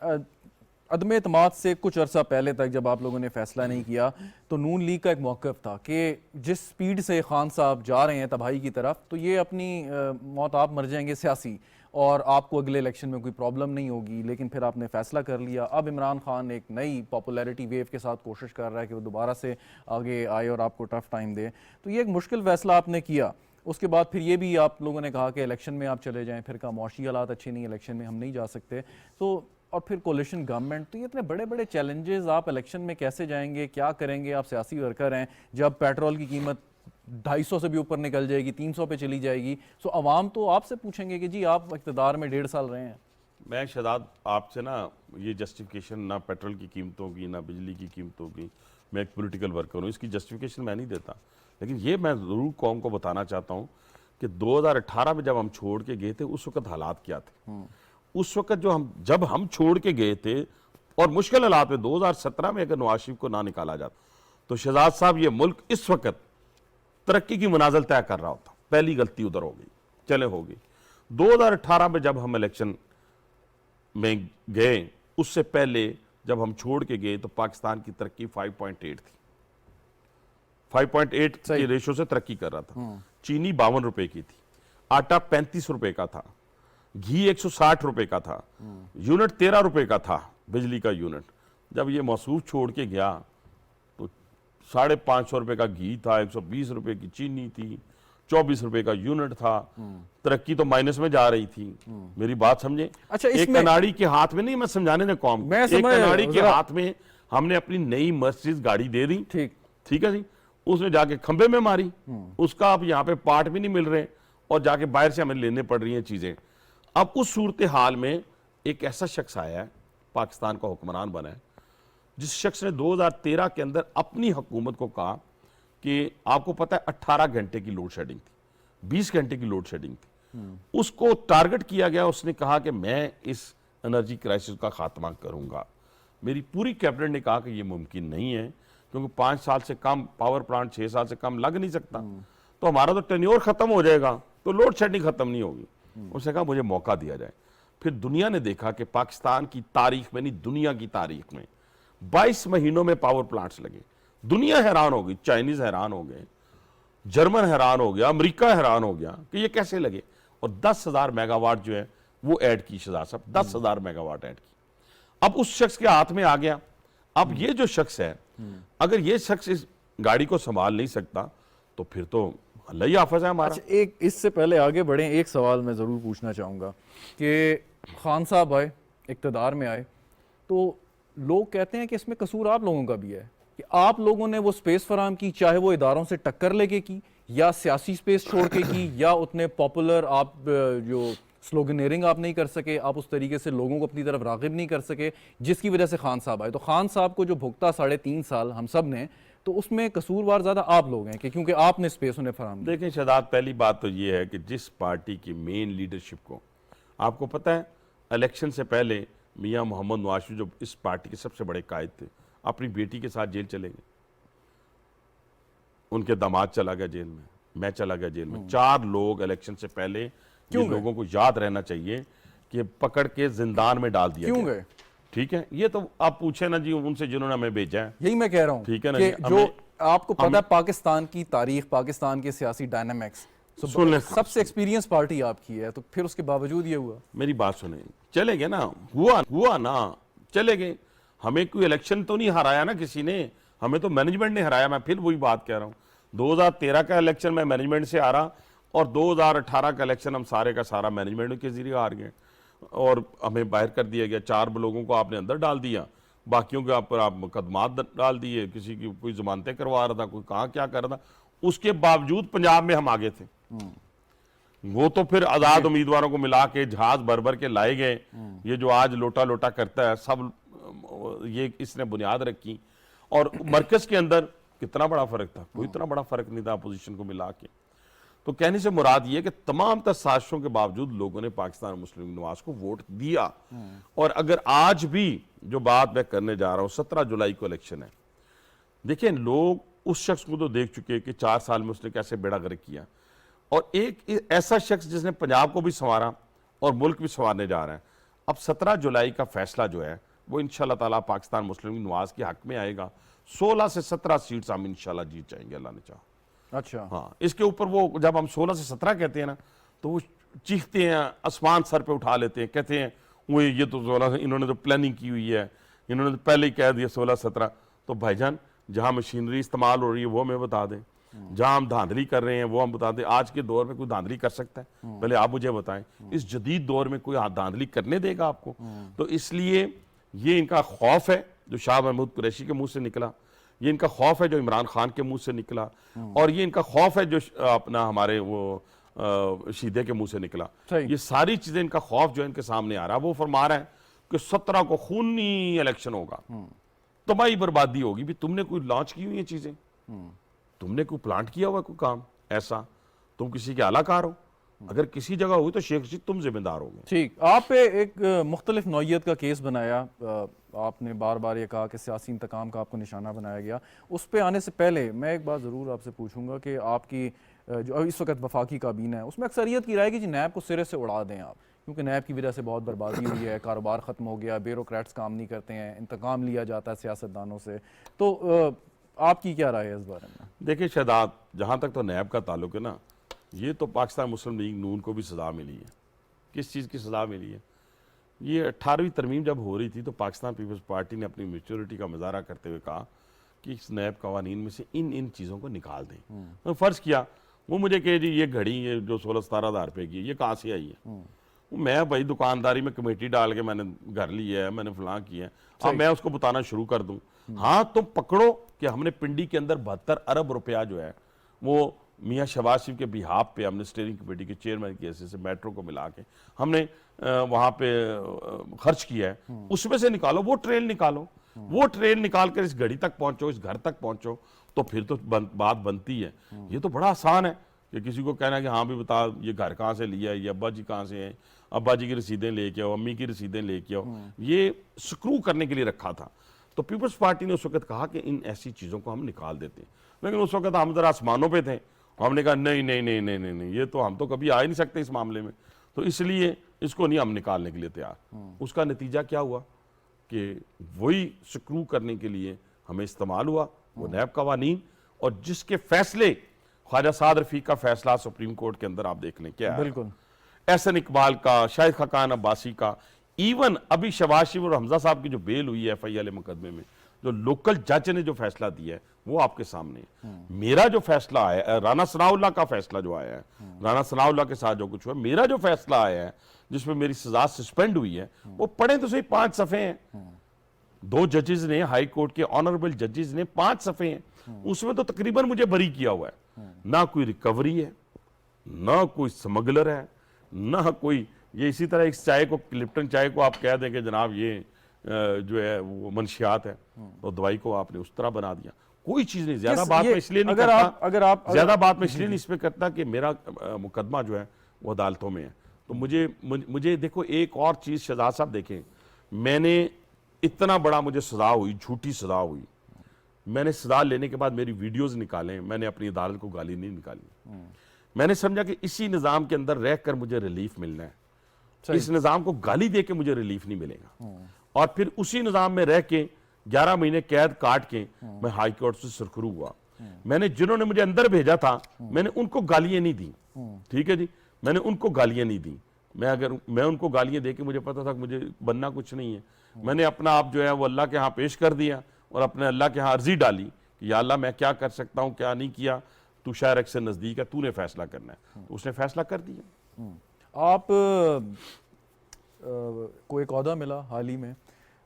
अदम एतमाद से कुछ अरसा पहले तक जब आप लोगों ने फैसला नहीं किया, तो नून लीग का एक मौक़िफ़ था कि जिस स्पीड से खान साहब जा रहे हैं तबाही की तरफ, तो ये अपनी मौत आप मर जाएंगे सियासी, और आपको अगले इलेक्शन में कोई प्रॉब्लम नहीं होगी। लेकिन फिर आपने फैसला कर लिया। अब इमरान खान एक नई पॉपुलैरिटी वेव के साथ कोशिश कर रहा है कि वो दोबारा से आगे आए और आपको टफ टाइम दे। तो ये एक मुश्किल फैसला आपने किया। उसके बाद फिर ये भी आप लोगों ने कहा कि इलेक्शन में आप चले जाएं, फिर कहा मौशी हालात अच्छे नहीं, इलेक्शन में हम नहीं जा सकते। तो और फिर कोलिशन गवर्नमेंट, तो ये इतने बड़े बड़े चैलेंजेस, आप इलेक्शन में कैसे जाएंगे, क्या करेंगे? आप सियासी वर्कर हैं, जब पेट्रोल की कीमत 250 से भी ऊपर निकल जाएगी, 300 पे चली जाएगी, तो अवाम तो आपसे पूछेंगे कि जी आप इक़्तिदार में 1.5 साल रहे हैं। मैं शहजाद आपसे ना ये जस्टिफिकेशन ना पेट्रोल की कीमतों की ना बिजली की कीमतों की, मैं एक पॉलिटिकल वर्कर हूँ, इसकी जस्टिफिकेशन मैं नहीं देता। लेकिन ये मैं ज़रूर कौम को बताना चाहता हूँ कि 2018 में जब हम छोड़ के गए थे उस वक्त हालात क्या थे। उस वक्त जब हम छोड़ के गए थे और मुश्किल हालात में 2017 में अगर नवाज शरीफ को ना निकाला जाता, तो शहजाद साहब ये मुल्क इस वक्त तरक्की की मनाजिल तय कर रहा होता। पहली गलती उधर हो गई, चले हो गई। 2018 में जब हम इलेक्शन में गए, उससे पहले जब हम छोड़ के गए तो पाकिस्तान की तरक्की 5.8 थी, 5.8 के रेशो से तरक्की कर रहा था। चीनी 52 रुपए की थी, आटा 35 रुपए का था, घी 160 रुपए का था, यूनिट 13 रुपए का था बिजली का यूनिट। जब ये मौसूफ छोड़ के गया तो 550 रुपए का घी था, 120 रुपए की चीनी थी, 24 रुपए का यूनिट था। तरक्की तो माइनस में जा रही थी। मेरी बात समझे? अच्छा, एक कनाड़ी के हाथ में नहीं, मैं समझाने ने कौम, एक कनाड़ी के हाथ में हमने अपनी नई मर्सिडीज गाड़ी दे दी, ठीक है जी, उसने जाके खंबे में मारी, उसका अब यहाँ पे पार्ट भी नहीं मिल रहे और जाके बाहर से हमें लेने पड़ रही हैं चीजें। अब उस सूरत हाल में एक ऐसा शख्स आया है, पाकिस्तान का हुक्मरान बना है, जिस शख्स ने 2013 के अंदर अपनी हुकूमत को कहा कि आपको पता है 18 घंटे की लोड शेडिंग थी, 20 घंटे की लोड शेडिंग थी, उसको टारगेट किया गया। उसने कहा कि मैं इस एनर्जी क्राइसिस का खात्मा करूंगा। मेरी पूरी कैबिनेट ने कहा कि यह मुमकिन नहीं है, क्योंकि 5 साल से कम पावर प्लांट 6 साल से कम लग नहीं सकता, तो हमारा तो टेन्योर खत्म हो जाएगा, तो लोड शेडिंग खत्म नहीं होगी। उसने कहा मुझे मौका दिया जाए। फिर दुनिया ने देखा कि पाकिस्तान की तारीख में नहीं, दुनिया की तारीख में 22 महीनों में पावर प्लांट्स लगे। दुनिया हैरान हो गई, चाइनीज हैरान हो गए, जर्मन हैरान हो गया, अमेरिका हैरान हो गया कि ये कैसे लगे। और 10,000 मेगावाट जो है वो ऐड की शहजाद साहब, 10,000 मेगावाट ऐड की। अब उस शख्स के हाथ में आ गया। अब ये जो शख्स है, अगर ये शख्स इस गाड़ी को संभाल नहीं सकता तो फिर तो अल्लाह ही हाफ़िज़ है हमारा। अच्छा, एक इससे पहले आगे बढ़े, एक सवाल मैं ज़रूर पूछना चाहूँगा कि खान साहब आए, इक़्तिदार में आए, तो लोग कहते हैं कि इसमें कसूर आप लोगों का भी है कि आप लोगों ने वो स्पेस फराहम की, चाहे वो इदारों से टक्कर लेके की या सियासी स्पेस छोड़ के की, या उतने पॉपुलर आप जो स्लोगनेरिंग आप नहीं कर सके, आप उस तरीके से लोगों को अपनी तरफ राग़िब नहीं कर सके, जिसकी वजह से खान साहब आए। तो खान साहब को जो भुगता 3.5 साल हम सब ने, तो उसमें कसूरवार ज़्यादा आप लोग हैं कि क्योंकि आपने स्पेस उन्हें फराहम। देखें शहजाद, पहली बात तो ये है कि जिस पार्टी की मेन लीडरशिप को, आपको पता है इलेक्शन से पहले मियां मोहम्मद नवाज शरीफ जो इस पार्टी के सबसे बड़े कायद थे, अपनी बेटी के साथ जेल चले गए, उनके दामाद चला गया जेल में, मैं चला गया जेल में। 4 लोग इलेक्शन से पहले, ये लोगों को याद रहना चाहिए कि पकड़ के जिंदान में डाल दिया क्यों गया। गए? ठीक है, ये तो आप पूछे ना जी उनसे जिन्होंने हमें भेजा है। यही मैं कह रहा हूं, ठीक है ना कि जी, जो आपको पता है पाकिस्तान की तारीख, पाकिस्तान के सियासी डायनामिक्स, सबसे एक्सपीरियंस पार्टी आपकी है, तो फिर उसके बावजूद ये हुआ। मेरी बात सुने, चले गए ना, हुआ ना, चले गए। हमें कोई इलेक्शन तो नहीं हराया ना किसी ने, हमें तो मैनेजमेंट ने हराया। मैं फिर वही बात कह रहा हूं, 2013 का इलेक्शन मैं मैनेजमेंट से हारा और 2018 का इलेक्शन हम सारे का सारा मैनेजमेंट के जरिए हार गए और हमें बाहर कर दिया गया। 4 लोगों को आपने अंदर डाल दिया, बाकियों के ऊपर आप मुकदमात डाल दिए, किसी की कोई जमानतें करवा रहा था, कोई कहाँ क्या कर रहा था। उसके बावजूद पंजाब में हम आगे थे। वो तो फिर आजाद उम्मीदवारों को मिला के जहाज भर भर के लाए गए। ये जो आज लोटा लोटा करता है सब, ये इसने बुनियाद रखी। और मरकज के अंदर कितना बड़ा फर्क था, कोई इतना बड़ा फर्क नहीं था अपोजिशन को मिला के। तो कहने से मुराद ये कि तमाम साजिशों के बावजूद लोगों ने पाकिस्तान मुस्लिम लीग नवाज को वोट दिया। और अगर आज भी जो बात मैं करने जा रहा हूं, 17 जुलाई को इलेक्शन है, देखिए लोग उस शख्स को तो देख चुके कि 4 साल में उसने कैसे बेड़ा गर्क किया, और एक ऐसा शख्स जिसने पंजाब को भी संवारा और मुल्क भी संवारने जा रहा है। अब 17 जुलाई का फैसला जो है वो इंशाल्लाह ताला पाकिस्तान मुस्लिम लीग नवाज के हक में आएगा। 16 से 17 सीट्स हम इंशाल्लाह जीत जाएंगे, अल्लाह ने चाहा। अच्छा, हाँ, इसके ऊपर वो जब हम 16 से 17 कहते हैं ना, तो वो चीखते हैं, आसमान सर पे उठा लेते हैं, कहते हैं वो ये तो 16, इन्होंने तो प्लानिंग की हुई है, इन्होंने तो पहले ही कह दिया 16-17। तो भाईजान जहां मशीनरी इस्तेमाल हो रही है वो हमें बता दें, जहां हम धांधली कर रहे हैं वो हम बता दें। आज के दौर में कोई धांधली कर सकता है? पहले आप मुझे बताएं, इस जदीद दौर में कोई धांधली करने देगा आपको? तो इसलिए ये इनका खौफ है जो शाह महमूद कुरैशी के मुंह से निकला, ये इनका खौफ है जो इमरान खान के मुंह से निकला, और ये इनका खौफ है जो अपना हमारे वो शीदे के मुंह से निकला। ये सारी चीजें, इनका खौफ जो इनके सामने आ रहा है, वो फरमा रहा है कि 17 को खूनी इलेक्शन होगा, तबाही बर्बादी होगी। भी तुमने कोई लॉन्च की हुई है चीजें, तुमने कोई प्लांट किया हुआ कोई काम ऐसा, तुम किसी के आलाकार हो? अगर किसी जगह हुई तो शेख रशीद तुम जिम्मेदार होगे। ठीक, आप पे एक मुख्तलिफ नौइयत का केस बनाया, आपने बार बार ये कहा कि सियासी इंतकाम का आपको निशाना बनाया गया। उस पे आने से पहले मैं एक बात ज़रूर आपसे पूछूंगा कि आपकी जो इस वक्त वफाकी काबीना है उसमें अक्सरियत की राय कि जी नैब को सिरे से उड़ा दें आप, क्योंकि नैब की वजह से बहुत बर्बादी हुई है, कारोबार ख़त्म हो गया, ब्यूरोक्रेट्स काम नहीं करते हैं, इंतकाम लिया जाता है सियासतदानों से। तो आपकी क्या राय है इस बारे में? देखिए शहदाद, जहाँ तक तो नैब का ताल्लुक है ना, ये तो पाकिस्तान मुस्लिम लीग नून को भी सज़ा मिली है। किस चीज़ की सज़ा मिली है? ये 18वीं तरमीम जब हो रही थी तो पाकिस्तान पीपल्स पार्टी ने अपनी मैच्योरिटी का मुजाहरा करते हुए कहा कि इस नैब कवानीन में से इन चीज़ों को निकाल दें। तो फ़र्ज़ किया वो मुझे कहे जी ये घड़ी ये जो 16-17 हज़ार रुपये की ये कहाँ से आई है? मैं भाई दुकानदारी में कमेटी डाल के मैंने घर लिया है, मैंने फलां किया है, अब मैं उसको बताना शुरू कर दूँ? हाँ, तुम पकड़ो कि हमने पिंडी के अंदर 72 अरब रुपया जो है वो मियाँ शहबाज शरीफ के बिहाफ पे हमने स्टीयरिंग कमेटी के चेयरमैन की हैसियत से मेट्रो को मिला के हमने वहाँ पे खर्च किया है। उसमें से निकालो, वो ट्रेन निकालो, वो ट्रेन निकाल कर इस घड़ी तक पहुँचो, इस घर तक पहुँचो, तो फिर तो बात बनती है। ये तो बड़ा आसान है कि किसी को कहना कि हाँ भी बता ये घर कहाँ से लिया है, ये अब्बा जी कहाँ से हैं, अब्बा जी की रसीदें लेके आओ, अम्मी की रसीदें लेके आओ। ये स्क्रू करने के लिए रखा था। तो पीपल्स पार्टी ने उस वक्त कहा कि इन ऐसी चीज़ों को हम निकाल देते हैं, लेकिन उस वक्त हम जरा आसमानों पे थे, हमने कहा नहीं नहीं नहीं नहीं नहीं नहीं, ये तो हम तो कभी आ ही नहीं सकते इस मामले में, तो इसलिए इसको नहीं हम निकालने के लिए तैयार। उसका नतीजा क्या हुआ कि वही स्क्रू करने के लिए हमें इस्तेमाल हुआ वो नैब कवानीन, और जिसके फैसले ख्वाजा साद रफीक का फैसला सुप्रीम कोर्ट के अंदर आप देख लें क्या है, बिल्कुल एहसन इकबाल का, शाहिद खाकान अब्बासी का, इवन अभी शहबाज शरीफ और हमजा साहब की जो बेल हुई है FIL मुकदमे में, जो लोकल जज ने जो फैसला दिया है वो आपके सामने है। मेरा जो फैसला आया, राना सनाउल्लाह का फैसला जो आया है, राना सनाउल्लाह के साथ जो कुछ हुआ, मेरा जो फैसला आया है जिसमें मेरी सजा सस्पेंड हुई है, वो पढ़े तो सही 5 सफ़े हैं। 2 जजेस ने, हाई कोर्ट के ऑनरेबल जजेस ने 5 सफ़े हैं, उसमें तो तकरीबन मुझे बरी किया हुआ है। ना कोई रिकवरी है, ना कोई स्मगलर है, ना कोई ये इसी तरह इस चाय को, लिप्टन चाय को आप कह दें कि जनाब ये जो है वो मंशियात है, तो दवाई को आपने उस तरह बना दिया। कोई चीज नहीं। ज्यादा बात में इसलिए नहीं करता, ज्यादा बात में इसलिए नहीं इस पे करता कि मेरा मुकदमा जो है वो अदालतों में है। तो मुझे देखो एक और चीज शहजाद साहब देखें, मैंने इतना बड़ा मुझे सजा हुई, झूठी सजा हुई, मैंने सजा लेने के बाद मेरी वीडियोस निकाले, मैंने अपनी अदालत को गाली नहीं निकाली। मैंने समझा कि इसी निज़ाम के अंदर रहकर मुझे रिलीफ मिलना है, इस निज़ाम को गाली दे के मुझे रिलीफ नहीं मिलेगा। और फिर उसी निज़ाम में रह के 11 महीने कैद काट के मैं हाई कोर्ट से सुरखरू हुआ। मैंने जिन्होंने मुझे अंदर भेजा था, मैंने उनको गालियां नहीं दी, ठीक है जी, मैंने उनको गालियां नहीं दी। मैं उनको गालियां दे के मुझे पता था कि मुझे बनना कुछ नहीं है। मैंने अपना आप जो है वो अल्लाह के यहाँ पेश कर दिया और अपने अल्लाह के यहाँ अर्जी डाली कि या अल्लाह मैं क्या कर सकता हूँ, क्या नहीं किया, तू शायर से नज़दीक है, तूने फैसला करना है। तो उसने फैसला कर दिया। आप को एक ओहदा मिला हाल ही में,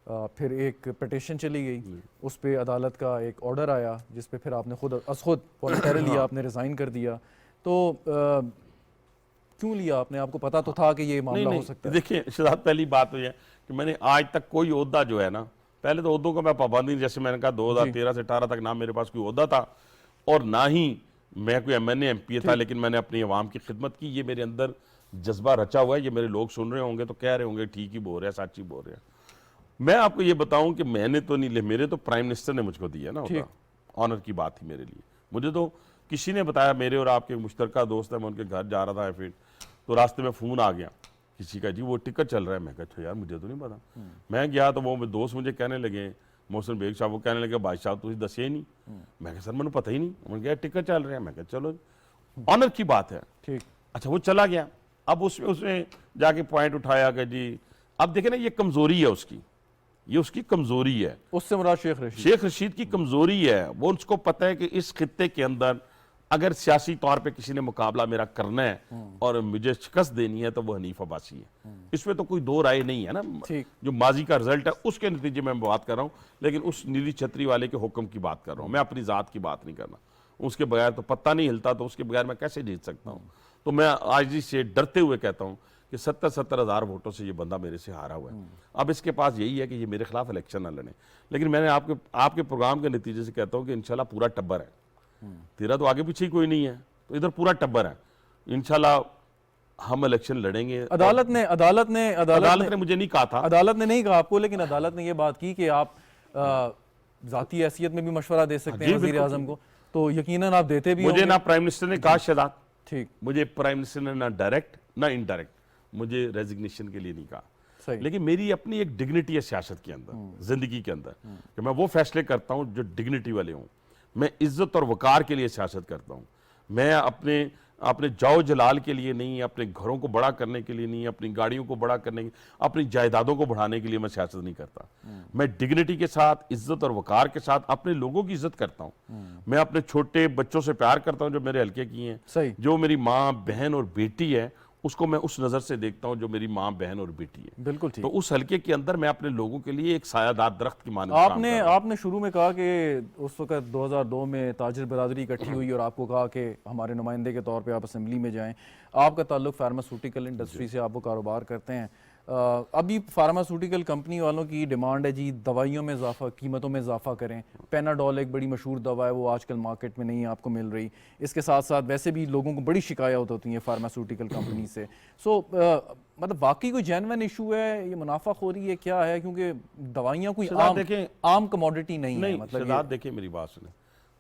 फिर एक पिटीशन चली गई, उस पे अदालत का एक ऑर्डर आया जिस पे फिर आपने खुद वॉलंटरली आपने रिज़ाइन कर दिया। तो क्यों लिया आपने? आपको पता तो था कि ये मामला हो सकता है? देखिए शहजाद, पहली बात तो ये है कि मैंने आज तक कोई ओहदा जो है ना, पहले तो ओहदों का मैं पाबंद नहीं, जैसे मैंने कहा 2013 से 18 तक ना मेरे पास कोई ओहदा था और ना ही मैं कोई MNA MP था, लेकिन मैंने अपनी आवाम की खिदमत की। ये मेरे अंदर जज्बा रचा हुआ है। ये मेरे लोग सुन रहे होंगे तो कह रहे होंगे ठीक ही बोल रहे हैं, सच ही बोल रहे हैं। मैं आपको ये बताऊं कि मैंने तो नहीं ले, मेरे तो प्राइम मिनिस्टर ने मुझको दिया ना ओहदा। ऑनर की बात थी मेरे लिए। मुझे तो किसी ने बताया, मेरे और आपके मुश्तरका दोस्त है, मैं उनके घर जा रहा था, फिर तो रास्ते में फ़ोन आ गया किसी का, जी वो टिकट चल रहा है। मैं कहा यार मुझे तो नहीं पता। मैं गया तो वो दोस्त मुझे कहने लगे, मोहसिन बेग साहब, वो कहने लगे बादशाह तुझे दसे ही नहीं। मैं कहा सर मैंने पता ही नहीं। उन्होंने कहा टिकट चल रहा है। मैं कहा चलो ऑनर की बात है, ठीक। अच्छा वो चला गया। अब उसने जाके पॉइंट उठाया कि जी, अब देखे ना ये कमजोरी है उसकी, ये उसकी कमजोरी है। उससे मुराद शेख रशीद की कमजोरी है। वो उसको पता है कि इस खित्ते के अंदर अगर सियासी तौर पे किसी ने मुकाबला मेरा करना है और मुझे शिकस्त देनी है तो वो हनीफ अब्बासी है। इसमें तो कोई दो राय नहीं है ना। जो माजी का रिजल्ट है उसके नतीजे में मैं बात कर रहा हूँ, लेकिन उस नीली छतरी वाले के हुक्म की बात कर रहा हूँ। मैं अपनी जात की बात नहीं करना। उसके बगैर तो पत्ता नहीं हिलता, तो उसके बगैर मैं कैसे जीत सकता हूँ? तो मैं आज से डरते हुए कहता हूँ कि 70-70 हज़ार वोटों से ये बंदा मेरे से हारा हुआ है। अब इसके पास यही है कि ये मेरे खिलाफ इलेक्शन ना लड़े। लेकिन मैंने आपके प्रोग्राम के नतीजे से कहता हूँ कि इंशाल्लाह पूरा टब्बर है। तेरा तो आगे पीछे ही कोई नहीं है, तो इधर पूरा टब्बर है। इंशाल्लाह हम इलेक्शन लड़ेंगे। अदालत ने मुझे नहीं कहा था, अदालत ने नहीं कहा आपको, लेकिन अदालत ने ये बात की कि आप जाती हैसियत में भी मशवरा दे सकते हैं वज़ीर आज़म को, तो यकीनन आप देते भी। मुझे ना प्राइम मिनिस्टर ने कहा शहजाद, ठीक, मुझे प्राइम मिनिस्टर ने ना डायरेक्ट ना इनडायरेक्ट मुझे रेजिग्नेशन के लिए नहीं कहा। लेकिन मेरी अपनी एक डिग्निटी है सियासत के अंदर, जिंदगी के अंदर, कि मैं वो फैसले करता हूं जो डिग्निटी वाले हों। मैं इज्जत और वकार के लिए सियासत करता हूं। मैं अपने जाओ जलाल के लिए नहीं, अपने घरों को बड़ा करने के लिए नहीं, अपनी गाड़ियों को बड़ा करने, अपनी जायदादों को बढ़ाने के लिए मैं सियासत नहीं करता। मैं डिग्निटी के साथ, इज्जत और वकार के साथ अपने लोगों की इज्जत करता हूं। मैं अपने छोटे बच्चों से प्यार करता हूं जो मेरे हल्के की हैं। जो मेरी माँ, बहन और बेटी है उसको मैं उस नज़र से देखता हूं जो मेरी माँ, बहन और बेटी है। बिल्कुल ठीक। तो उस हल्के के अंदर मैं अपने लोगों के लिए एक सायादार दरख्त की मानद। आपने शुरू में कहा कि उस वक्त 2002 में ताजिर बरादरी इकट्ठी हुई और आपको कहा कि हमारे नुमाइंदे के तौर पे आप असेंबली में जाएं। आपका ताल्लुक फार्मास्यूटिकल इंडस्ट्री से, आप वो कारोबार करते हैं। अभी फार्मास्यूटिकल कंपनी वालों की डिमांड है जी दवाइयों में इजाफा, कीमतों में इजाफा करें। पेनाडोल एक बड़ी मशहूर दवा है, वो आजकल मार्केट में नहीं आपको मिल रही। इसके साथ साथ वैसे भी लोगों को बड़ी शिकायत होती हैं फार्मास्यूटिकल कंपनी से। मतलब वाकई कोई जेन्युइन इशू है, ये मुनाफाखोरी है, क्या है? क्योंकि दवाइयाँ कोई आम कमोडिटी नहीं है। मतलब देखिए मेरी बात सुने,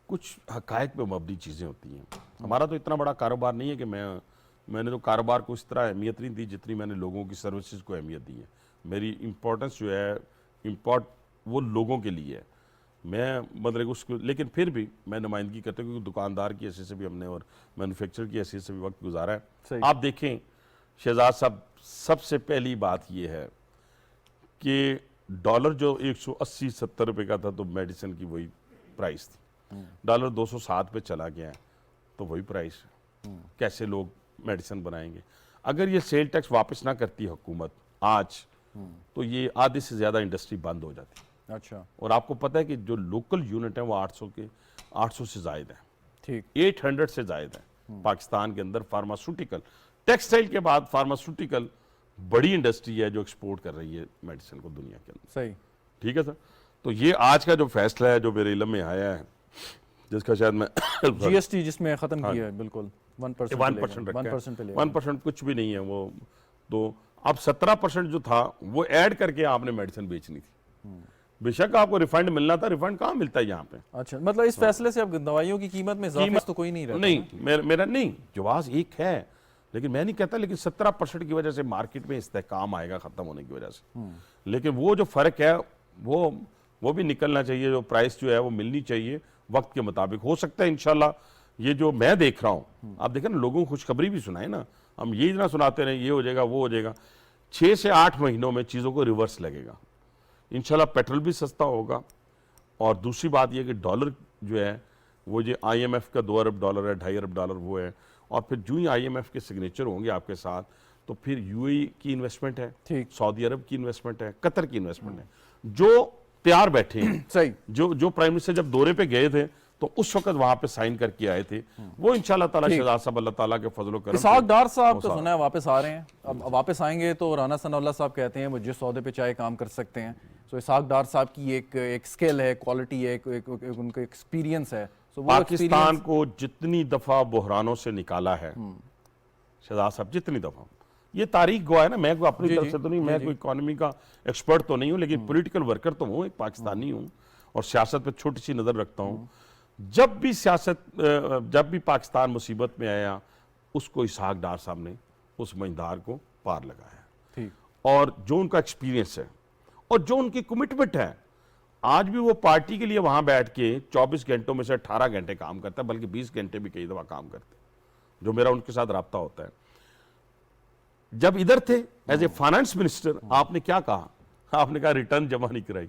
कुछ हकायक पे मबनी चीज़ें होती हैं। हमारा तो इतना बड़ा कारोबार नहीं है कि मैंने तो कारोबार को इस तरह अहमियत नहीं दी जितनी मैंने लोगों की सर्विसेज को अहमियत दी है। मेरी इम्पोर्टेंस जो है वो लोगों के लिए है। मैं मतलब उसको, लेकिन फिर भी मैं नुमाइंदगी करता हूँ क्योंकि दुकानदार की हैसियत से भी हमने और मैन्युफैक्चरर की हैसियत से भी वक्त गुजारा है। आप देखें शहजाद साहब, सबसे पहली बात यह है कि डॉलर जो 180-70 रुपये का था तो मेडिसिन की वही प्राइस थी। डॉलर 207 पे चला गया है तो वही प्राइस है। कैसे लोग मेडिसिन बनाएंगे? अगर ये सेल टैक्स वापस ना करती हुकूमत आज, तो ये आधे से ज्यादा इंडस्ट्री बंद हो जाती। अच्छा। और आपको पता है कि जो लोकल यूनिट है वो 800 से जायद है, ठीक, 800 से जायद है पाकिस्तान के अंदर। फार्मास्यूटिकल, टेक्सटाइल के बाद फार्मास्यूटिकल बड़ी इंडस्ट्री है जो एक्सपोर्ट कर रही है मेडिसिन को दुनिया के अंदर। सही, ठीक है सर। तो ये आज का जो फैसला है जो मेरे इल्म में आया है, जिसका शायद मैं जीएसटी जिसमें खत्म किया है, बिल्कुल 1% कुछ भी नहीं है वो। तो अब 17% जो था वो ऐड करके आपने मेडिसिन बेचनी थी। बेशक आपको रिफंड मिलना था, रिफंड कहाँ मिलता है यहाँ पे। अच्छा, मतलब इस फैसले से अब दवाइयों की कीमत में इजाफे तो कोई नहीं रहता? नहीं, मेरा नहीं, जवाब एक है, लेकिन मैं नहीं कहता, लेकिन 17% की वजह से मार्केट में इस्तेहकाम आएगा खत्म होने की वजह से। लेकिन वो जो फर्क है वो भी निकलना चाहिए, जो प्राइस जो है वो मिलनी चाहिए वक्त के मुताबिक। हो सकता है इंशाल्लाह ये जो मैं देख रहा हूँ, आप देखें ना, लोगों को खुशखबरी भी सुनाए ना, हम ये ना सुनाते रहे ये हो जाएगा वो हो जाएगा। 6 से 8 महीनों में चीज़ों को रिवर्स लगेगा इंशाल्लाह। पेट्रोल भी सस्ता होगा, और दूसरी बात यह कि डॉलर जो है वो जो IMF का 2 अरब डॉलर है, 2.5 अरब डॉलर वो है, और फिर जो ही IMF के सिग्नेचर होंगे आपके साथ, तो फिर UAE की इन्वेस्टमेंट है, सऊदी अरब की इन्वेस्टमेंट है, कतर की इन्वेस्टमेंट है, जो तैयार बैठे हैं। सही, जो प्राइम मिनिस्टर जब दौरे पे गए थे तो उस वक्त वहां पे साइन करके आए थे, वो इंशाल्लाह ताला शहजाद साहब अल्लाह ताला के फजलो करम से। इसहाक डार साहब तो सुना है वापस आ रहे हैं, अब वापस आएंगे तो राना सनाउल्लाह साहब कहते हैं वो जिस सौदे पे चाहे काम कर सकते हैं। सो इसहाक डार साहब की एक स्किल है, क्वालिटी है, एक उनका एक्सपीरियंस है। सो वो पाकिस्तान को जितनी दफा बहरानों से निकाला है शहजाद साहब, जितनी दफा, ये तारीख गवाह है ना। मैं कोई अपनी तरफ से तो नहीं, मैं कोई इकोनॉमी का एक्सपर्ट तो नहीं हूं, लेकिन पॉलिटिकल वर्कर तो हूं, एक पाकिस्तानी हूं, और सियासत पे छोटी सी नजर रखता हूं। जब भी पाकिस्तान मुसीबत में आया, उसको इसहाक डार साहब ने उस मझधार को पार लगाया। और जो उनका एक्सपीरियंस है और जो उनकी कमिटमेंट है, आज भी वो पार्टी के लिए वहां बैठ के 24 घंटों में से 18 घंटे काम करता है, बल्कि 20 घंटे भी कई दफा काम करते हैं, जो मेरा उनके साथ रब्ता होता है। जब इधर थे एज ए फाइनेंस मिनिस्टर, आपने क्या कहा? आपने कहा रिटर्न जमा नहीं कराई।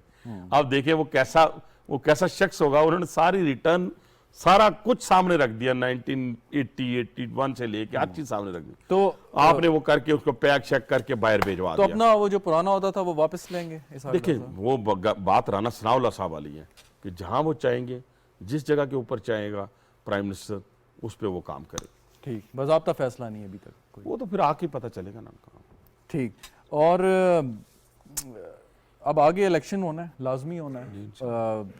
आप देखिए वो कैसा शख्स होगा, उन्होंने सारी रिटर्न, सारा कुछ सामने रख दिया, 1980-81 से लेके हर चीज सामने रख दी। तो आपने वो करके उसको पैक शैक करके बाहर भेजवा तो दिया। अपना वो जो पुराना होता था वो वापस लेंगे? देखिए वो बात राना सनाउल्लाह साहब वाली है कि जहां वो चाहेंगे, जिस जगह के ऊपर चाहेगा प्राइम मिनिस्टर, उस पर वो काम करे। ठीक, बाज़ाब्ता फैसला नहीं है अभी तक कोई? वो तो फिर आके पता चलेगा ना। ठीक, और अब आगे इलेक्शन होना है, लाजमी होना है।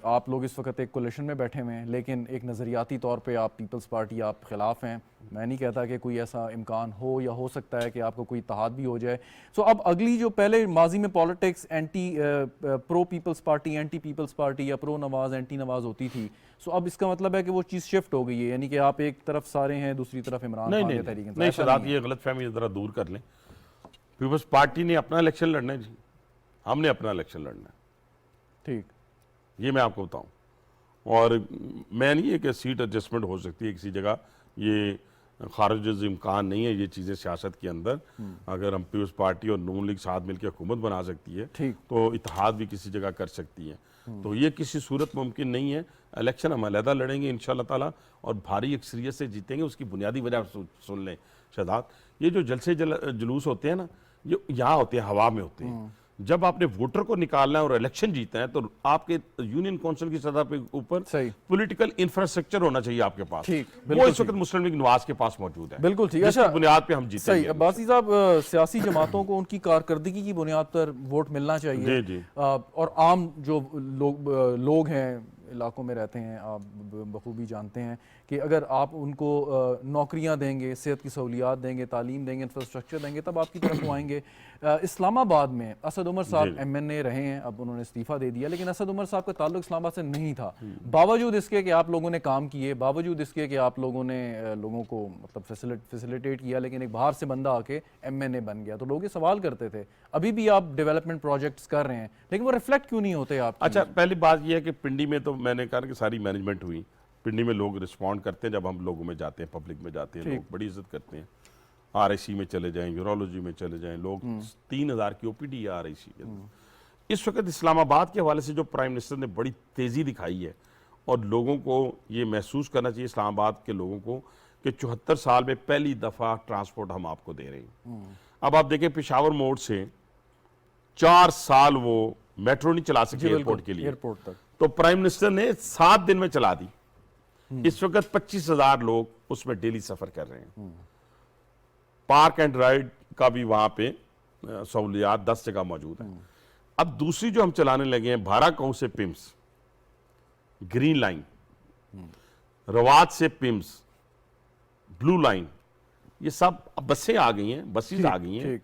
आप लोग इस वक्त एक कोलिशन में बैठे हुए हैं, लेकिन एक नज़रियाती तौर पे आप पीपल्स पार्टी, आप खिलाफ हैं। मैं नहीं कहता कि कोई ऐसा इम्कान हो, या हो सकता है कि आपको कोई इत्तेहाद भी हो जाए। सो अब अगली जो पहले माजी में politics pro people's party, anti people's party, या प्रो नवाज एंटी नवाज होती थी, सो अब इसका मतलब है कि वो चीज़ शिफ्ट हो गई है, यानी कि आप एक तरफ सारे हैं, दूसरी तरफ इमरान खान या तहरीक इंसाफ। नहीं शहजाद, ये गलतफहमी जरा दूर कर लें। पीपल्स पार्टी ने अपना इलेक्शन लड़ना है जी, हमने अपना इलेक्शन लड़ना है। ठीक, ये मैं आपको बताऊं, और मैं नहीं है कि सीट एडजस्टमेंट हो सकती है किसी जगह, ये खारिज इम्कान नहीं है ये चीज़ें सियासत के अंदर। अगर हम पीपल्स पार्टी और नून लीग साथ मिलकर हुकूमत बना सकती है, तो इत्तेहाद भी किसी जगह कर सकती है, तो ये किसी सूरत मुमकिन नहीं है। इलेक्शन हम अलहदा लड़ेंगे इंशाल्लाह ताला, और भारी अक्सरियत से जीतेंगे। उसकी बुनियादी वजह सुन लें शहजाद, ये जो जलसे जुलूस होते हैं ना, ये यहाँ होते हैं, हवा में होते हैं। जब आपने वोटर को निकालना है और इलेक्शन जीतना है, तो आपके यूनियन काउंसिल की सतह पे ऊपर पॉलिटिकल इंफ्रास्ट्रक्चर होना चाहिए आपके पास। वो इस वक्त मुस्लिम लीग नवाज के पास मौजूद है। बिल्कुल ठीक, अच्छा, बुनियाद पे हम जीतेंगे। सही, अब्बासी साहब, सियासी जमातों को उनकी कारकर्दगी की बुनियाद पर वोट मिलना चाहिए। जी। और आम जो लोग हैं, इलाकों में रहते हैं, आप बखूबी जानते हैं कि अगर आप उनको नौकरियां देंगे, सेहत की सहूलियात देंगे, तालीम देंगे, इंफ्रास्ट्रक्चर देंगे, तब आपकी तरफ वो आएंगे। इस्लामाबाद में असद उमर साहब MNA रहे हैं, अब उन्होंने इस्तीफ़ा दे दिया, लेकिन असद उमर साहब का ताल्लुक इस्लामाबाद से नहीं था। बावजूद इसके कि आप लोगों ने काम किए, बावजूद इसके कि आप लोगों ने लोगों को मतलब फैसिलिटेट किया, लेकिन एक बाहर से बंदा आके MNA बन गया, तो लोग ये सवाल करते थे अभी भी आप डेवलपमेंट प्रोजेक्ट्स कर रहे हैं, लेकिन वो रिफ्लेक्ट क्यों नहीं होते आप? अच्छा, पहली बात यह है कि पिंडी में तो मैंने कहा कि सारी मैनेजमेंट हुई। पिंडी में लोग रिस्पॉन्ड करते हैं, जब हम लोगों में जाते हैं, पब्लिक में जाते हैं, लोग बड़ी इज्जत करते हैं। RIC में चले जाएं, यूरोलॉजी में चले जाएं, लोग 3000 की OPD है RIC के। इस वक्त इस्लामाबाद के हवाले से जो प्राइम मिनिस्टर ने बड़ी तेज़ी दिखाई है, और लोगों को ये महसूस करना चाहिए, इस्लामाबाद के लोगों को, कि 74 साल में पहली दफ़ा ट्रांसपोर्ट हम आपको दे रहे हैं। अब आप देखें, पेशावर मोड़ से 4 साल वो मेट्रो नहीं चला सके एयरपोर्ट के लिए, एयरपोर्ट तक, तो प्राइम मिनिस्टर ने 7 दिन में चला दी। इस वक्त 25,000 लोग उसमें डेली सफर कर रहे हैं। पार्क एंड राइड का भी वहां पे सहूलियात 10 जगह मौजूद है। अब दूसरी जो हम चलाने लगे हैं, भाराकाऊ से पिम्स, ग्रीन लाइन, रवात से पिम्स, ब्लू लाइन, ये सब अब बसें आ गई हैं, बसेस आ गई हैं।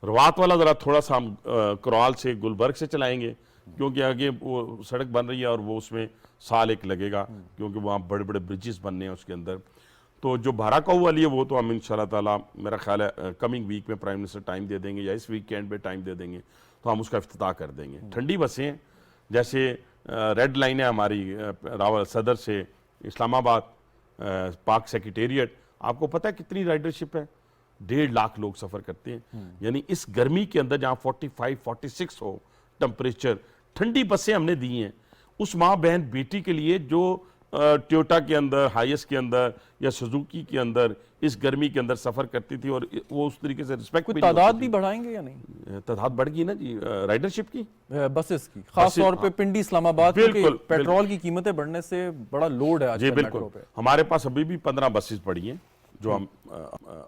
रवात वाला जरा थोड़ा सा हम करवाल से गुलबर्ग से चलाएंगे, क्योंकि आगे वो सड़क बन रही है और वो उसमें साल एक लगेगा, क्योंकि वहाँ बड़े बड़े ब्रिजेस बनने हैं उसके अंदर। तो जो भाराकाऊ वाली है वो तो हम इंशाल्लाह ताला, मेरा ख्याल है कमिंग वीक में प्राइम मिनिस्टर टाइम दे देंगे या इस वीकेंड पे टाइम दे देंगे, तो हम उसका इफ्तिताह कर देंगे। ठंडी बसें जैसे रेड लाइन है हमारी रावल सदर से इस्लामाबाद पाक सेक्रेटेरिएट, आपको पता है कितनी राइडरशिप है? 1.5 लाख लोग सफ़र करते हैं। यानी इस गर्मी के अंदर जहाँ 45-46 हो टेम्परेचर, ठंडी बसें हमने दी हैं उस माँ बहन बेटी के लिए जो टोयोटा के अंदर, हाईएस के अंदर या सुजुकी के अंदर इस गर्मी के अंदर सफ़र करती थी, और वो उस तरीके से रिस्पेक्ट भी तादाद भी बढ़ाएंगे या नहीं? तादाद बढ़ गई ना जी राइडरशिप की, बसेस की, खास तौर पे पिंडी इस्लामाबाद, क्योंकि पेट्रोल की कीमतें बढ़ने से बड़ा लोड है जी बिल्कुल। हमारे पास अभी भी 15 बसेस पड़ी हैं जो हम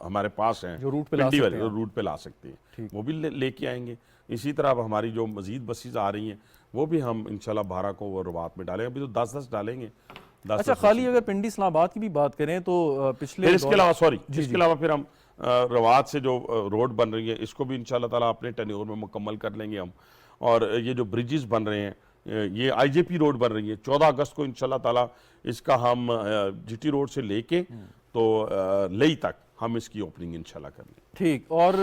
हमारे पास हैं, जो रूट पे ला सकते हैं, वो भी लेके आएंगे। इसी तरह अब हमारी जो मजीद बसेस आ रही हैं वो भी हम इंशाल्लाह भारा को और रवात में डालेंगे। अभी तो 10-10 डालेंगे। अच्छा, खाली अगर पिंडी इस्लामाबाद की भी बात करें तो पिछले इसके अलावा इसके अलावा फिर हम रवात से जो रोड बन रही है इसको भी इंशाल्लाह ताला अपने टेन्योर में मुकम्मल कर लेंगे हम। और ये जो ब्रिजेस बन रहे हैं, ये आईजेपी रोड बन रही है, 14 अगस्त को इंशाल्लाह ताला इसका हम जीटी रोड से लेके तो लई तक हम इसकी ओपनिंग इंशाल्लाह कर लेंगे। ठीक। और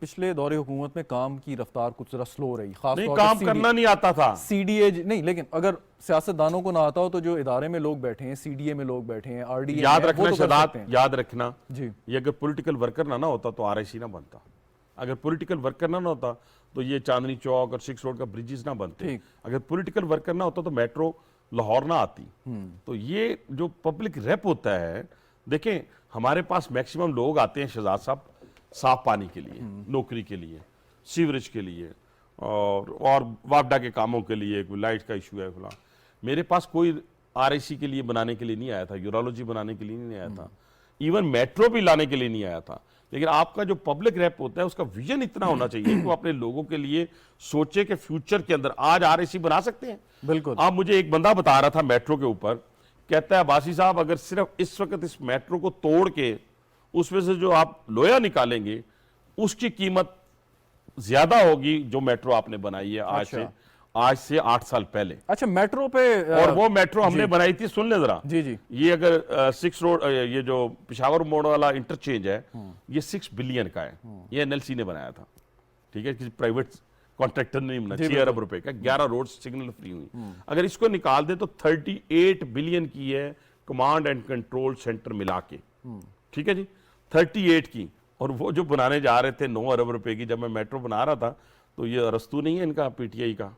पिछले दौरे हुकूमत में काम की रफ्तार कुछ जरा स्लो रही, खास नहीं, काम करना नहीं आता था सीडीए नहीं, लेकिन अगर सियासतदानों को ना आता हो तो जो इदारे में लोग बैठे हैं, सीडीए में लोग बैठे हैं, आरडीए याद रखना शदात, याद रखना जी, ये अगर पॉलिटिकल वर्कर ना होता तो आरआईसी ना बनता। अगर पॉलिटिकल वर्कर ना होता तो ये चांदनी चौक और 6 रोड का ब्रिजेस ना बनते। अगर पॉलिटिकल वर्कर ना होता तो मेट्रो लाहौर ना आती। तो ये जो पब्लिक रेप होता है, देखें हमारे पास मैक्सिमम लोग आते हैं शहजाद साहब साफ पानी के लिए, नौकरी के लिए, सीवरेज के लिए और वापडा के कामों के लिए, कोई लाइट का इशू है फला। मेरे पास कोई आरआईसी के लिए बनाने के लिए नहीं आया था, यूरोलॉजी बनाने के लिए नहीं आया था, इवन मेट्रो भी लाने के लिए नहीं आया था। लेकिन आपका जो पब्लिक रैप होता है उसका विजन इतना होना चाहिए कि वो अपने लोगों के लिए सोचे कि फ्यूचर के अंदर आज आरआईसी बना सकते हैं। बिल्कुल। आप मुझे एक बंदा बता रहा था मेट्रो के ऊपर, कहता है बासी साहब अगर सिर्फ इस वक्त इस मेट्रो को तोड़ के उसमें से जो आप लोया निकालेंगे उसकी कीमत ज्यादा होगी जो मेट्रो आपने बनाई है आज से 8 साल पहले। अच्छा, मेट्रो पे और वो मेट्रो हमने बनाई थी, सुन ले जरा जी जी, ये अगर 6 रोड ये जो पिशावर मोड़ वाला इंटरचेंज है ये 6 बिलियन का है, ये एनएलसी ने बनाया था, ठीक है, किसी प्राइवेट कॉन्ट्रैक्टर ने नहीं बनाया। 6 अरब रुपए का 11 रोड सिग्नल फ्री हुई। अगर इसको निकाल दे तो 38 बिलियन की है कमांड एंड कंट्रोल सेंटर मिला के, ठीक है जी, 38 की। और वो जो बनाने जा रहे थे 9 अरब रुपए की, जब मैं मेट्रो बना रहा था तो ये अरस्तू नहीं है इनका पीटीआई का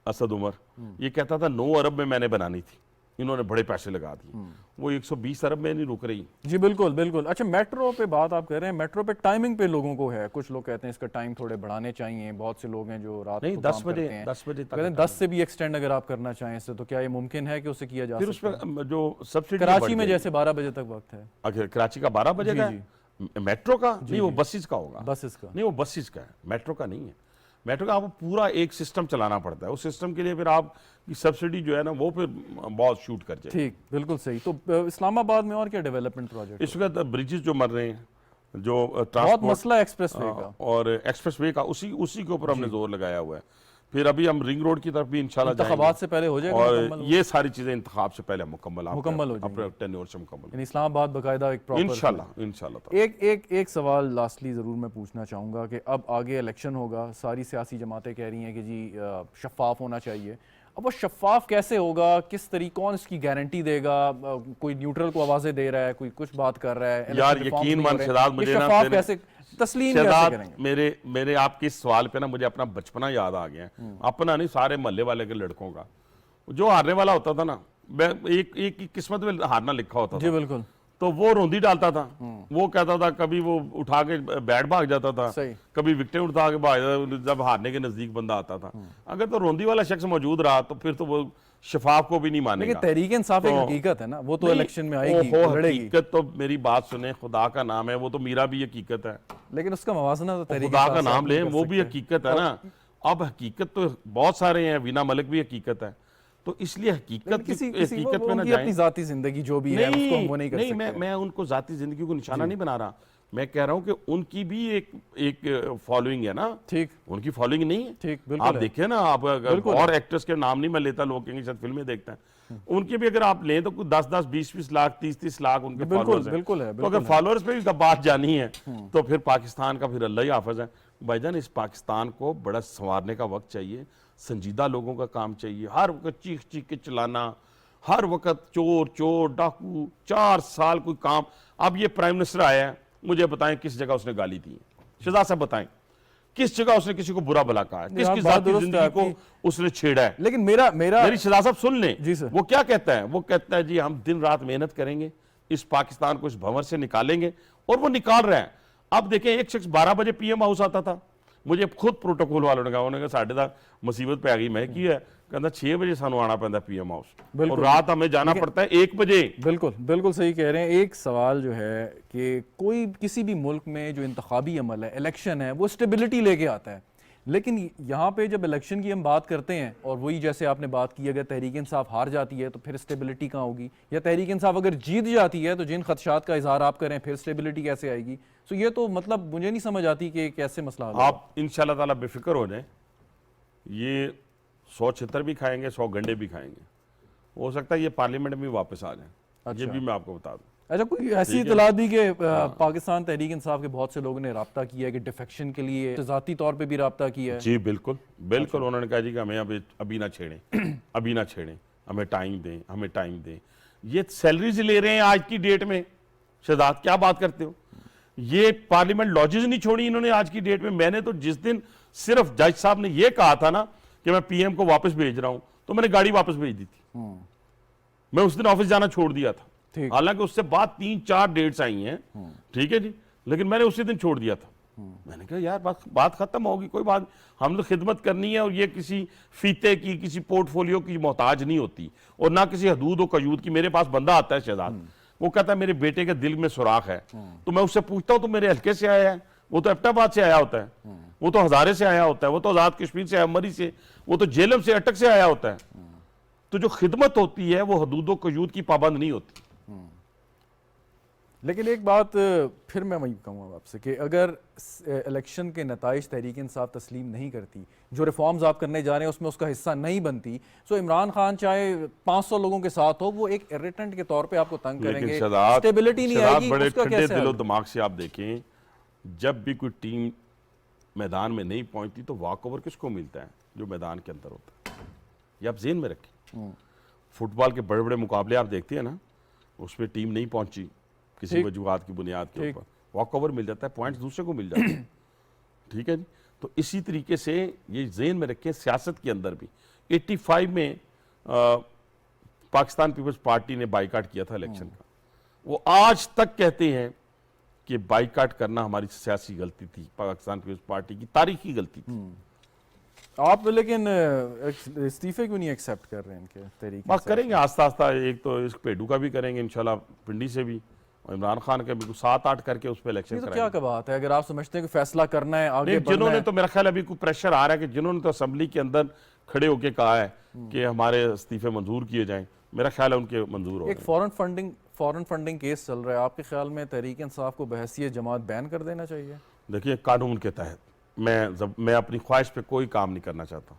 असद उमर, ये कहता था 9 अरब में मैंने बनानी थी, इन्होंने बड़े पैसे लगा दिए, वो 120 अरब में नहीं रुक रही। जी बिल्कुल बिल्कुल। अच्छा, मेट्रो पे बात आप कह रहे हैं, मेट्रो पे टाइमिंग पे लोगों को है, कुछ लोग कहते हैं इसका टाइम थोड़े बढ़ाने चाहिए, बहुत से लोग हैं जो रात नहीं, को 10 बजे कहते हैं 10 से भी एक्सटेंड अगर आप करना चाहें इससे, तो क्या ये मुमकिन है कि उसे किया जा फिर सकता है? उसमें जो सब्सिडी कराची में जैसे 12 बजे तक वक्त है, अगर कराची का 12 बजे का है, मेट्रो का नहीं, वो बसेस का होगा, बसेस का नहीं, वो बसेस का है, मेट्रो का नहीं है। मेट्रो का आपको पूरा एक सिस्टम चलाना पड़ता है, उस सिस्टम के लिए फिर आप की सब्सिडी जो है ना वो फिर बहुत शूट कर जाए। ठीक, बिल्कुल सही। तो इस्लामाबाद में और क्या डेवलपमेंट प्रोजेक्ट? इस वक्त ब्रिजेस जो बन रहे हैं, जो बहुत मसला एक्सप्रेसवे का और एक्सप्रेसवे का, उसी के ऊपर हमने जोर लगाया हुआ है। फिर अभी हम रिंग रोड की तरफ भी इंशाल्लाह इंतखाबात से पहले हो जाएगा और ये सारी चीजें इंतखाब से पहले मुकम्मल हो जाएंगी, अपने टेन्योर से मुकम्मल, इस्लामाबाद बाकायदा एक प्रॉपर इंशाल्लाह। एक सवाल लास्टली ज़रूर मैं पूछना चाहूँगा कि अब आगे इलेक्शन होगा, सारी सियासी जमातें कह रही हैं कि जी शफाफ होना चाहिए। अब वो शफाफ कैसे होगा, किस तरीके, कौन इसकी गारंटी देगा? कोई न्यूट्रल को आवाज़ें दे रहा है, कोई कुछ बात कर रहा है, यार यकीन मान शहजाद, मुझे ना कैसे तस्लीम कैसे करेंगे? मेरे आपके सवाल पे ना मुझे अपना बचपना याद आ गया, अपना नहीं सारे मोहल्ले वाले के लड़कों का। जो हारने वाला होता था ना, एक किस्मत में हारना लिखा होता था, जी बिल्कुल, तो वो रोंदी डालता था, वो कहता था, कभी वो उठा के बैट भाग जाता था, कभी विकेटें उठा के भाग जाता, जब हारने के नजदीक बंदा आता था। अगर तो रोंदी वाला शख्स मौजूद रहा तो फिर तो वो शफाफ को भी नहीं मानेगा। तहरीक इंसाफ एक हकीकत है ना, वो तो इलेक्शन में आएगी, लड़ेगी। हकीकत तो मेरी बात सुने, खुदा का नाम है, वो तो मेरा भी हकीकत है, लेकिन उसका मवाजना तो तहरीक खुदा का नाम ले, वो भी हकीकत है ना। अब हकीकत तो बहुत सारे हैं, वीना मलिक भी हकीकत है, तो इसलिए हकीकत में ना जाए। अपनी जाती जिंदगी जो भी है उसको हम वो नहीं कर सकते। मैं उनको जाती जिंदगी को निशाना नहीं बना रहा, मैं कह रहा हूं कि उनकी भी एक फॉलोइंग है ना, ठीक, उनकी फॉलोइंग नहीं है। ठीक, बिल्कुल आप है। देखिए ना, आप और एक्टर्स के नाम नहीं मैं लेता, लोग कहेंगे शायद फिल्में देखते हैं, उनके भी अगर आप लें तो कुछ 10-10, 20-20 लाख, 30-30 लाख उनके फॉलोअर्स हैं। बिल्कुल है, तो अगर फॉलोअर्स पे भी बात जानी है तो फिर पाकिस्तान का फिर अल्लाह ही हाफिज है। भाईजान, इस पाकिस्तान को बड़ा संवारने का वक्त चाहिए, संजीदा लोगों का काम चाहिए। हर वक्त चीख चीख के चलाना, हर वक्त चोर चोर डाकू, 4 साल कोई काम। अब ये प्राइम मिनिस्टर आया है, मुझे बताएं किस जगह उसने गाली दी है? शहजाद साहब बताएं किस जगह उसने किसी को बुरा भला कहा है, किसकी जाती जिंदगी को उसने छेड़ा है? लेकिन मेरी शहजाद साहब सुन लें जी सर। वो क्या कहता है, वो कहता है जी हम दिन रात मेहनत करेंगे, इस पाकिस्तान को इस भंवर से निकालेंगे, और वो निकाल रहा है। अब देखें, एक शख्स 12 बजे पीएम हाउस आता था, मुझे खुद प्रोटोकॉल वालों ने कहा, उन्होंने कहा साढ़े 10 मुसीबत पे आ गई। मैं की है, कहता 6 बजे सानू आना पैंदा पीएम हाउस, और रात हमें जाना पड़ता है 1 बजे। बिल्कुल बिल्कुल सही कह रहे हैं। एक सवाल जो है कि कोई किसी भी मुल्क में जो इंतखाबी अमल है, इलेक्शन है, वो स्टेबिलिटी लेके आता है, लेकिन यहाँ पे जब इलेक्शन की हम बात करते हैं, और वही जैसे आपने बात की, अगर तहरीक इंसाफ हार जाती है तो फिर स्टेबिलिटी कहाँ होगी, या तहरीक इंसाफ अगर जीत जाती है तो जिन खदशात का इजहार आप करें फिर स्टेबिलिटी कैसे आएगी? सो ये तो मतलब मुझे नहीं समझ आती कि कैसे मसला हल होगा। आप इंशाल्लाह ताला बेफिक्र हो जाए, ये 100 छितर भी खाएंगे, 100 गंडे भी खाएंगे, हो सकता है ये पार्लियामेंट में वापस आ जाए। ये भी मैं आपको बता दूं। अच्छा, कोई ऐसी इतला दी कि पाकिस्तान तहरीक इंसाफ के बहुत से लोगों ने रब्ता किया है कि डिफेक्शन के लिए ज़ाती तौर पे भी रब्ता किया है? जी बिल्कुल बिल्कुल। उन्होंने कहा जी कि हमें अभी ना छेड़ें, अभी ना छेड़ें, हमें टाइम दें, हमें टाइम दें। ये सैलरीज ले रहे हैं आज की डेट में। शहजाद, क्या बात करते हो? ये पार्लियामेंट लॉजेज नहीं छोड़ी इन्होंने आज की डेट में। मैंने तो जिस दिन सिर्फ जज साहब ने ये कहा था ना कि मैं पीएम को वापस भेज रहा हूं, तो मैंने गाड़ी वापस भेज दी थी। मैं उस दिन ऑफिस जाना छोड़ दिया था, हालांकि उससे बाद 3-4 डेट्स आई हैं, ठीक है जी, लेकिन मैंने उसी दिन छोड़ दिया था। मैंने कहा यार बात खत्म होगी, कोई बात, हम लोग खिदमत करनी है, और ये किसी फीते की, किसी पोर्टफोलियो की मोहताज नहीं होती, और ना किसी हदूद और कयूद की। मेरे पास बंदा आता है शहजाद, वो कहता है मेरे बेटे के दिल में सुराख है, तो मैं उससे पूछता हूं तो मेरे हल्के से आया है? वो तो एबटाबाद से आया होता है, वो तो हजारे से आया होता है, वो तो आजाद कश्मीर से, मरी से, वो तो जेलम से, अटक से आया होता है। तो जो खिदमत होती है वो हदूद कयूद की पाबंद नहीं होती। लेकिन एक बात फिर मैं वही कहूँगा आपसे कि अगर इलेक्शन के नताइज तहरीक इंसाफ तस्लीम नहीं करती, जो रिफॉर्म्स आप करने जा रहे हैं उसमें उसका हिस्सा नहीं बनती, तो इमरान खान चाहे 500 लोगों के साथ हो, वो एक इरिटेंट के तौर पे आपको तंग करेंगे, स्टेबिलिटी नहीं आएगी। बड़े उसका ठंडे कैसे दिलो दिमाग से आप देखें, जब भी कोई टीम मैदान में नहीं पहुंचती तो वॉक ओवर किसको मिलता है? जो मैदान के अंदर होता है। ये आप ज़हन में रखें। फुटबॉल के बड़े बड़े मुकाबले आप देखते हैं ना, उसमें टीम नहीं पहुंची किसी वजूहात की बुनियाद के ऊपर, वॉक ओवर मिल जाता है, पॉइंट्स दूसरे को मिल जाते हैं। ठीक है जी। तो इसी तरीके से ये ज़हन में रखें, सियासत के अंदर भी 85 में पाकिस्तान पीपल्स पार्टी ने बाइकाट किया था इलेक्शन का। वो आज तक कहते हैं कि बाइकाट करना हमारी सियासी गलती थी, पाकिस्तान पीपल्स पार्टी की तारीखी गलती थी। आप लेकिन इस्तीफे क्यों नहीं एक्सेप्ट कर रहे हैं इनके तरीके? बात करेंगे आस्ता आस्ता, एक तो इस पेडू का भी करेंगे इंशाल्लाह, पिंडी से भी, और इमरान खान का भी 7-8 करके उस पर इलेक्शन कराएंगे। तो क्या बात है, अगर आप समझते हैं कि फैसला करना है आगे जिन्होंने, तो मेरा ख्याल अभी कोई प्रेशर आ रहा है कि जिन्होंने तो असेंबली के अंदर खड़े होकर कहा है कि हमारे इस्तीफे मंजूर किए जाएं, मेरा ख्याल है उनके मंजूर हो। एक फॉरेन फंडिंग केस चल रहा है, आपके ख्याल में तहरीक इंसाफ को बहैसियत जमात बैन कर देना चाहिए? देखिए, कानून के तहत मैं अपनी ख्वाहिश पे कोई काम नहीं करना चाहता।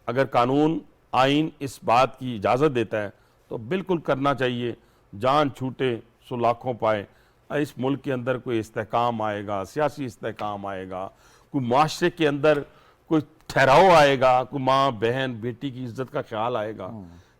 अगर कानून आइन इस बात की इजाज़त देता है तो बिल्कुल करना चाहिए। जान छूटे सो लाखों पाए। इस मुल्क के अंदर कोई इस्तेहकाम आएगा, सियासी इस्तेहकाम आएगा, कोई माशरे के अंदर कोई ठहराव आएगा, कोई माँ बहन बेटी की इज्जत का ख्याल आएगा।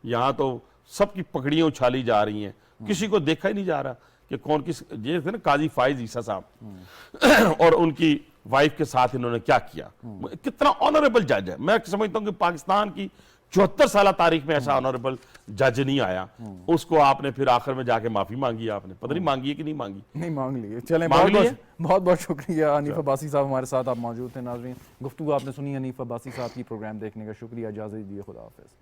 यहाँ तो सबकी पकड़ियाँ उछाली जा रही हैं, किसी को देखा ही नहीं जा रहा कि कौन किस। ये थे ना काजी फाइज ईसा साहब और उनकी वाइफ के साथ इन्होंने क्या किया। कितना ऑनरेबल जज है। मैं समझता हूँ कि पाकिस्तान की 74 साल तारीख में ऐसा ऑनरेबल जज नहीं आया। उसको आपने फिर आखिर में जाके माफी मांगी, आपने पता नहीं मांगी है कि नहीं मांगी। नहीं मांग ली। चलें, बहुत बहुत शुक्रिया हनीफ अब्बासी साहब, हमारे साथ आप मौजूद थे। नाज़रीन, गुफ्तगू आपने सुनी हनीफ अब्बासी साहब की। प्रोग्राम देखने का शुक्रिया, इजाज़त दीजिए, खुदा हाफिज़।